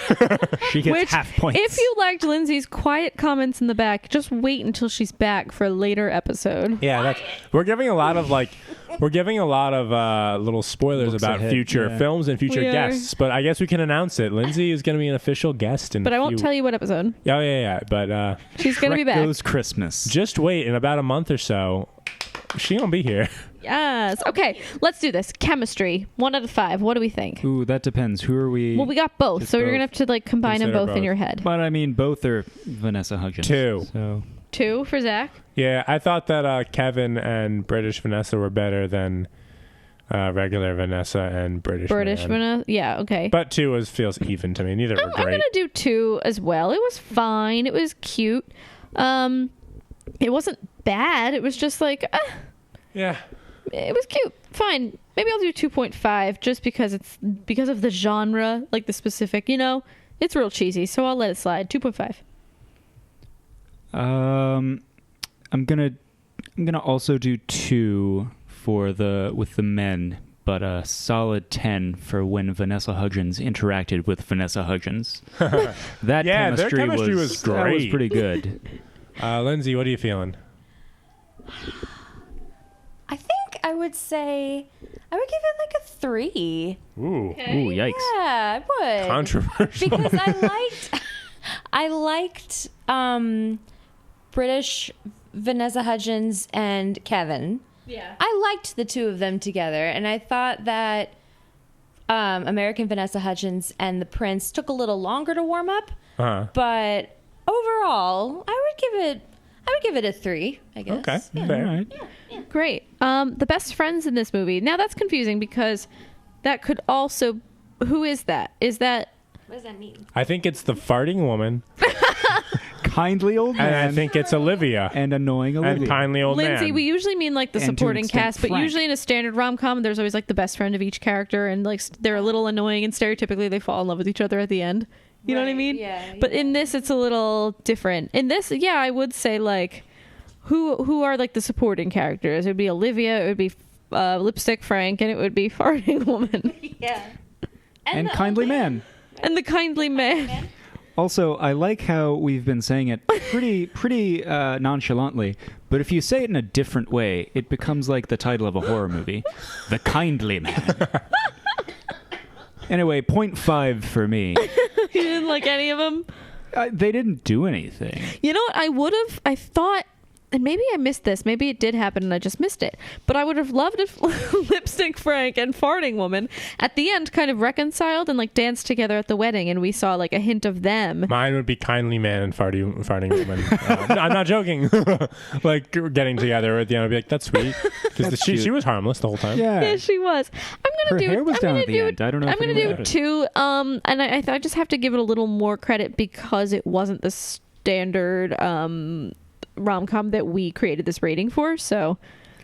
She gets Which, half points. if you liked Lindsay's quiet comments in the back, just wait until she's back for a later episode. Yeah, we're giving a lot of little spoilers Looks about ahead, future yeah. films and future We are. guests, but I guess we can announce it. Lindsay is going to be an official guest in But I won't tell you what episode. Yeah, but She's going to be back. Goes Christmas. just wait. In about a month or so, she won't be here. Yes. Okay, let's do this. Chemistry. 1 out of 5. What do we think? Ooh, that depends. Who are we? Well, we got both, Just so you're both. going to have to like combine them Consider both in both. your head. But I mean, both are Vanessa Hudgens. 2. So 2 for Zach. Yeah, I thought that Kevin and British Vanessa were better than regular Vanessa and British Vanessa. Yeah, okay. But 2 feels even to me. Neither were I'm great. going to do 2 as well. It was fine. It was cute. It wasn't bad. It was just like, Yeah. it was cute. Fine. Maybe I'll do 2.5 just because of the genre, like the specific, it's real cheesy, so I'll let it slide. 2.5. I'm gonna also do 2 with the men, but a solid 10 for when Vanessa Hudgens interacted with Vanessa Hudgens. That Yeah, their chemistry, chemistry was That was great. pretty good. Lindsay, what are you feeling? I think I would say I would give it like a 3. Ooh. Ooh, yikes. Yeah, I would. Controversial. Because I liked British Vanessa Hudgens and Kevin. Yeah. I liked the two of them together, and I thought that American Vanessa Hudgens and the Prince took a little longer to warm up. Uh-huh. But overall, I would give it a 3, I guess. Okay. Yeah. Fair. All right. Great. The best friends in this movie. Now that's confusing because that could also. Who is that? Is that? What does that mean? I think it's the farting woman. kindly old man. And I think it's Olivia. and annoying Olivia. And kindly old Lindsay, man. we usually mean like the And to an supporting extent, cast, but Frank. usually in a standard rom-com, there's always like the best friend of each character, and like they're a little annoying, and stereotypically they fall in love with each other at the end. You know what I Right, mean? yeah, But in this, it's a little different. In this, yeah, I would say like who are like the supporting characters? It would be Olivia, it would be Lipstick Frank, and it would be Farting Woman Yeah. and the kindly old man. and the kindly man. Also, I like how we've been saying it pretty nonchalantly, but if you say it in a different way, it becomes like the title of a horror movie, The Kindly Man. Anyway, 0.5 for me. You didn't like any of them. They didn't do anything. You know what? I thought, and maybe I missed this. Maybe it did happen and I just missed it. But I would have loved if Lipstick Frank and Farting Woman at the end kind of reconciled and like danced together at the wedding, and we saw like a hint of them. Mine would be kindly man and farting woman. No, I'm not joking. Like getting together at the end, I'd be like, "That's sweet," because she was harmless the whole time. Yeah, she was. I'm Her gonna do. hair was I'm down gonna at the do. end. I don't know I'm if gonna anyone do noticed. 2. And I just have to give it a little more credit because it wasn't the standard rom-com that we created this rating for. So,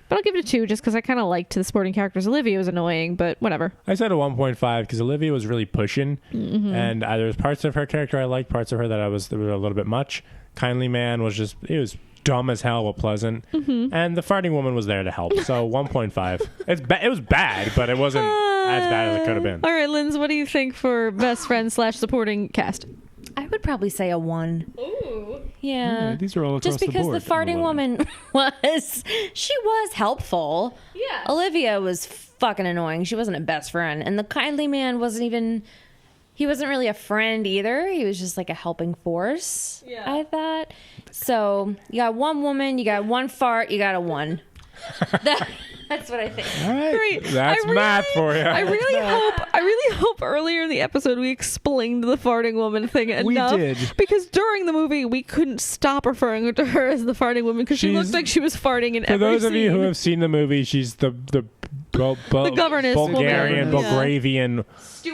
but I'll give it a 2 just because I kind of liked the supporting characters. Olivia was annoying, but whatever. I said a 1.5 because Olivia was really pushing, and there was parts of her character I liked, parts of her that were a little bit much. Kindly man was it was dumb as hell but pleasant, and the farting woman was there to help. So 1.5. It was bad, but it wasn't as bad as it could have been. All right, Linz, what do you think for best friend / supporting cast? I would probably say a 1. Ooh. Yeah. These are all across Just because the board. the farting woman she was helpful. Yeah. Olivia was fucking annoying. She wasn't a best friend. And the kindly man he wasn't really a friend either. He was just like a helping force, Yeah. I thought. So you got one woman, you got one fart, you got a 1. That's what I think. All right. Great. That's math for you. I really hope earlier in the episode we explained the farting woman thing enough. We did. Because during the movie we couldn't stop referring to her as the farting woman because she She's- looked like she was farting in For every those of you who scene. have seen the movie, she's the governess Bulgarian, woman. Yeah. Bulgarian,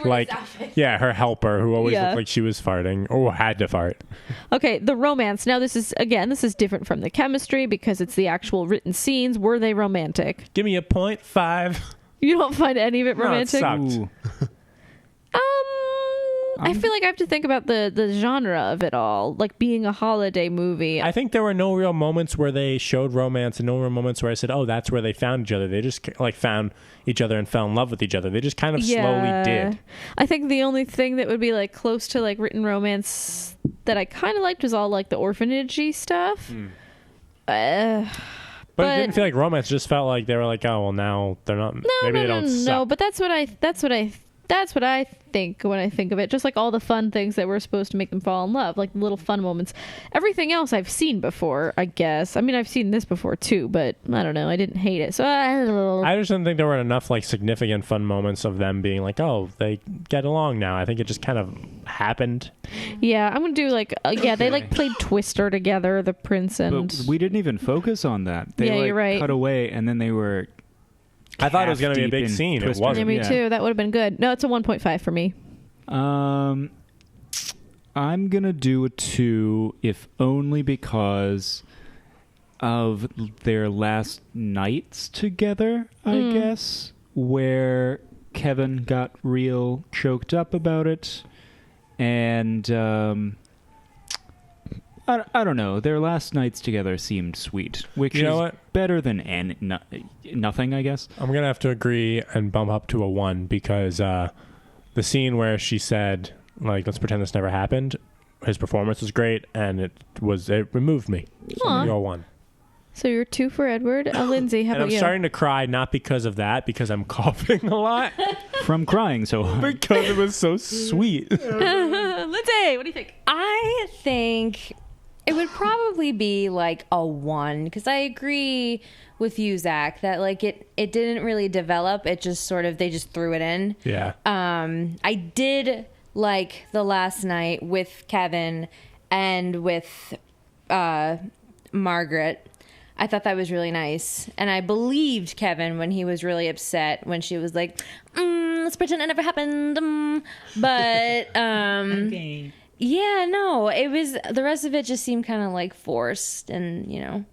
like her helper who always Yeah. looked like she was farting or had to fart. Okay, the romance. Now this is different from the chemistry because it's the actual written scenes. Were they romantic? Give me a 0.5. You don't find any of it No, it romantic? sucked. Ooh. I feel like I have to think about the genre of it all, like being a holiday movie. I think there were no real moments where they showed romance and no real moments where I said, oh, that's where they found each other. They just like found each other and fell in love with each other. They just kind of slowly did. I think the only thing that would be like close to like written romance that I kind of liked was all like the orphanage-y stuff. But it didn't feel like romance. It just felt like they were like, oh, well, now they're not. Maybe they don't suck. No, but that's what I think when I think of it. Just like all the fun things that were supposed to make them fall in love, like little fun moments. Everything else I've seen before, I guess. I mean, I've seen this before too, but I don't know. I didn't hate it, so I just didn't think there were enough like significant fun moments of them being like, oh, they get along now. I think it just kind of happened. yeah. I'm gonna do like they like played Twister together, the prince and. But we didn't even focus on that. They Yeah, like you're right. cut away and then they were I thought it was going to be a calf-deep big in scene. It Twister. Yeah, wasn't. me Yeah. too. That would have been good. No, it's a 1.5 for me. I'm gonna do a 2, if only because of their last nights together, I guess, where Kevin got real choked up about it, and I don't know. Their last nights together seemed sweet, which You know is what? better than nothing, I guess. I'm going to have to agree and bump up to a 1 because the scene where she said, like, let's pretend this never happened, his performance was great and it removed me. So I'm going to go 1. So you're 2 for Edward. Lindsay, how And about I'm you? starting to cry not because of that, because I'm coughing a lot From crying so hard. because it was so sweet. Lindsay, what do you think? I think it would probably be like a 1 because I agree with you, Zach, that like it didn't really develop. It just sort of, they just threw it in. Yeah. I did like the last night with Kevin and with Margaret. I thought that was really nice. And I believed Kevin when he was really upset when she was like, let's pretend it never happened. But Yeah, no, it was, the rest of it just seemed kind of like forced and,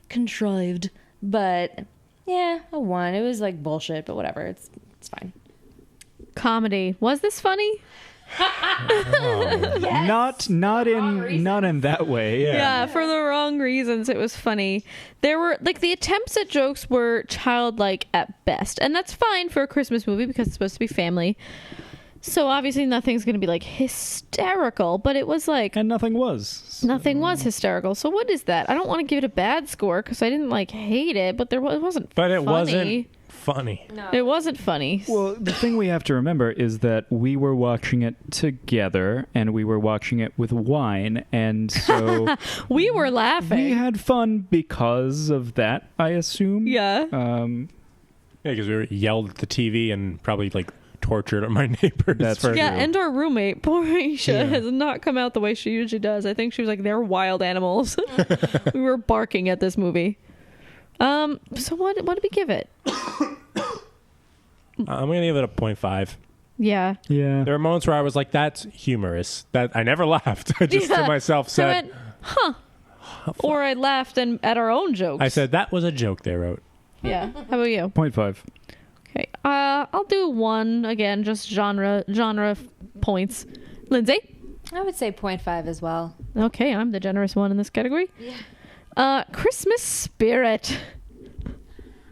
contrived. But yeah, a 1. It was like bullshit, but whatever. It's fine. Comedy. Was this funny? Yes. Not in that way. Yeah, for the wrong reasons. It was funny. There were the attempts at jokes were childlike at best, and that's fine for a Christmas movie because it's supposed to be family. So obviously nothing's going to be hysterical, but it was And nothing was. nothing was hysterical. So what is that? I don't want to give it a bad score because I didn't hate it, but it wasn't. But it funny. wasn't funny. No. It wasn't funny. Well, the thing we have to remember is that we were watching it together, and we were watching it with wine, and so we were laughing. we had fun because of that, I assume. Yeah. Yeah, because we were yelled at the TV and probably tortured my neighbors. That's for true. Yeah, and our roommate, poor Aisha, has not come out the way she usually does. I think she was they're wild animals. We were barking at this movie. So what did we give it? I'm gonna give it a 0.5. Yeah. Yeah. There were moments where I was like, "That's humorous." That I never laughed. I just to myself So I said, went, huh. Or I laughed at our own jokes. "I said that was a joke they wrote." Yeah. How about you? 0.5. Okay. I'll do 1 again, just genre points. Lindsay? I would say 0.5 as well. Okay, I'm the generous one in this category. Yeah. Christmas spirit.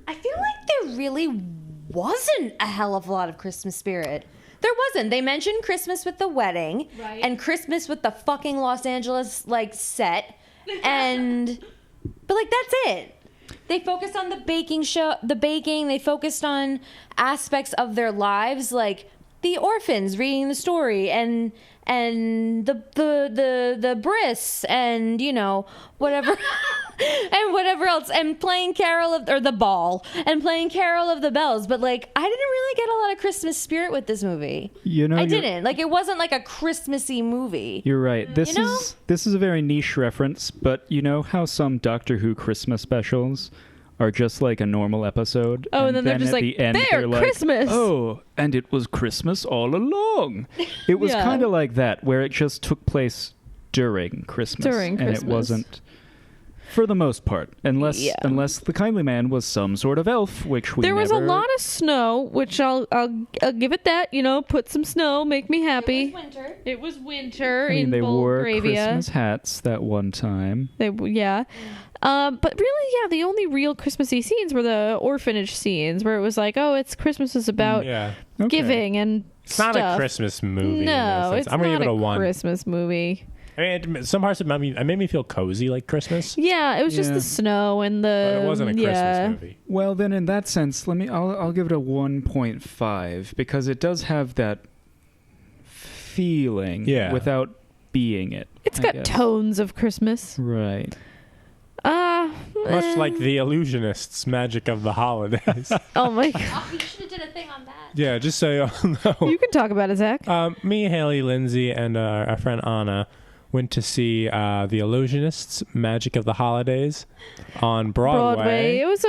I feel like there really wasn't a hell of a lot of Christmas spirit. There wasn't. They mentioned Christmas with the wedding and Christmas with the fucking Los Angeles set, but that's it. They focused on the baking. They focused on aspects of their lives, like the orphans reading the story and the bris and whatever and whatever else, and playing the ball and playing Carol of the Bells. But I didn't really get a lot of Christmas spirit with this movie. I didn't. It wasn't a Christmassy movie. You're right. This is a very niche reference, but you know how some Doctor Who Christmas specials are just like a normal episode? Oh, and then they're just at the end, they're like, Christmas. Oh, and it was Christmas all along. It was Yeah. kind of like that, where it just took place during Christmas. And it wasn't, for the most part, unless the kindly man was some sort of elf, which we There was a never- lot of snow, which I'll give it that. Put some snow, make me happy. Winter. It was winter I mean, in they wore Belgravia. Christmas hats that one time. But really, the only real Christmassy scenes were the orphanage scenes, where it was it's Christmas is about giving and It's stuff. not a Christmas movie. No, it's I'm gonna not give it a 1. Christmas movie. I mean, some parts of it made me feel cozy, like Christmas. Yeah, it was just Yeah. the snow and the. But it wasn't a Christmas movie. Well, then in that sense, I'll give it a 1.5 because it does have that feeling without being it. It's I got guess. tones of Christmas. Right. Much like the Illusionists' Magic of the Holidays. Oh my god! Oh, you should have did a thing on that. Yeah, just so you all know. You can talk about it, Zach. Me, Haley, Lindsay, and our friend Anna went to see the Illusionists' Magic of the Holidays on Broadway. It was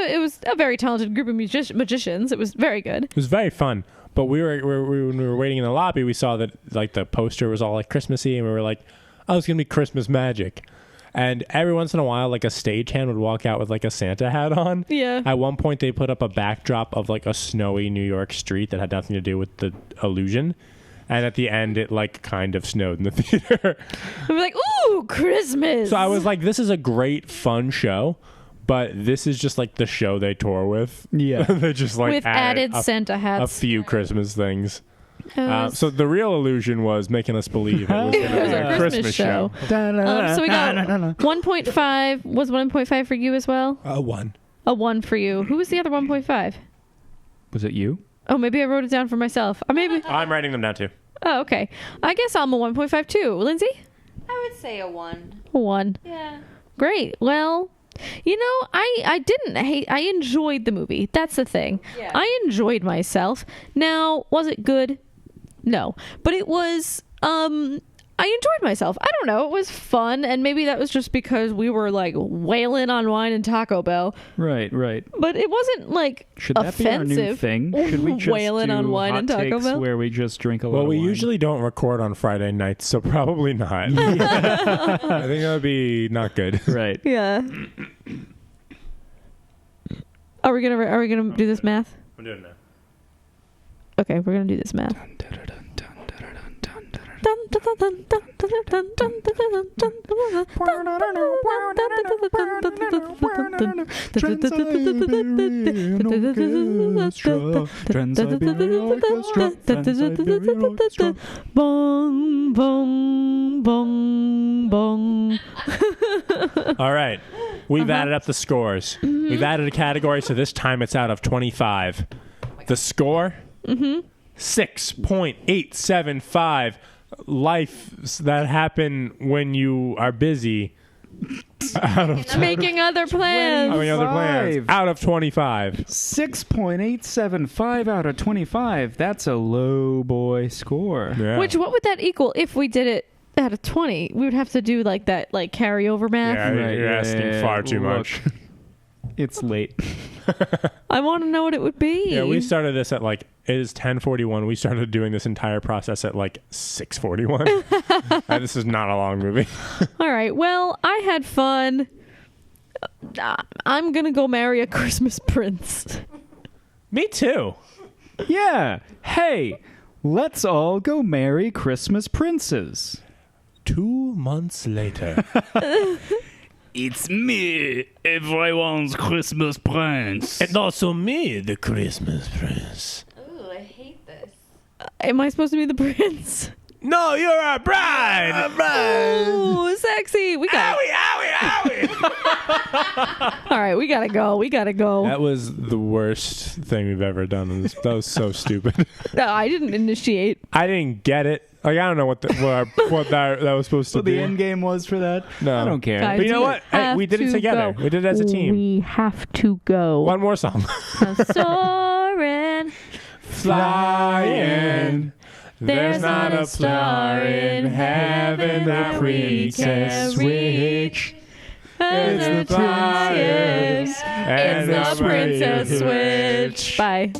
a very talented group of magicians. It was very good. It was very fun. But when we were waiting in the lobby, we saw that the poster was all Christmassy, and we were like, "Oh, it's gonna be Christmas magic." And every once in a while, a stagehand would walk out with a Santa hat on. Yeah. At one point, they put up a backdrop of a snowy New York street that had nothing to do with the illusion. And at the end, it kind of snowed in the theater. We were like, "Ooh, Christmas!" So I was like, "This is a great, fun show." But this is just the show they tour with. Yeah. They just with added Santa a hats. few Christmas things. It was- So the real illusion was making us believe it was, It was a a Christmas show. So we got 1.5. Was 1.5 for you as well? 1. A 1 for you. Who was the other 1.5? Was it you? Oh, maybe I wrote it down for myself. Or maybe. I'm writing them down too. Oh, okay. I guess I'm a 1.5 too. Lindsay? I would say a 1. A 1. Yeah. Great. Well, I didn't hate. I enjoyed the movie. That's the thing. Yeah. I enjoyed myself. Now, was it good? No, but it was. I enjoyed myself. I don't know. It was fun, and maybe that was just because we were like wailing on wine and Taco Bell. Right. But it wasn't like Should that offensive. be our new thing? Should we just wailing do on wine hot and Taco takes Bell? where we just drink a lot Well, of we wine? usually don't record on Friday nights, so probably not. I think that would be not good. Right. Yeah. Are we gonna do this math? I'm doing that. Okay, we're gonna do this math. Bong, bong, bong, bong. All right. We've added up the scores. We've added a category, so this time it's out of 25. The score? 6.875. Life that happen when you are busy. Making other plans. How many other plans? 25. Out of 25. 6.875 out of 25. That's a low boy score. Yeah. What would that equal if we did it out of 20? We would have to do like that carryover math. Yeah, you're asking far too much. It's late. I want to know what it would be. Yeah, we started this at it is 10:41. We started doing this entire process at 6:41. This is not a long movie. All right. Well, I had fun. I'm going to go marry a Christmas prince. Me too. Yeah. Hey, let's all go marry Christmas princes. 2 months later. It's me, everyone's Christmas prince. And also me, the Christmas prince. Ooh, I hate this. Am I supposed to be the prince? No, you're our bride. Ooh, sexy. We got Owie. All right, we got to go. That was the worst thing we've ever done. In this. That was so stupid. No, I didn't initiate. I didn't get it. I don't know what that was supposed to What be. the end game was for that? No. I don't care. Guys, But you know we what? Hey, have we did it to together. go. We did it as a team. We have to go. One more song. Soaring. Flying. There's not a star in heaven that we can reach. It's the flyers and the princess switch. Bye.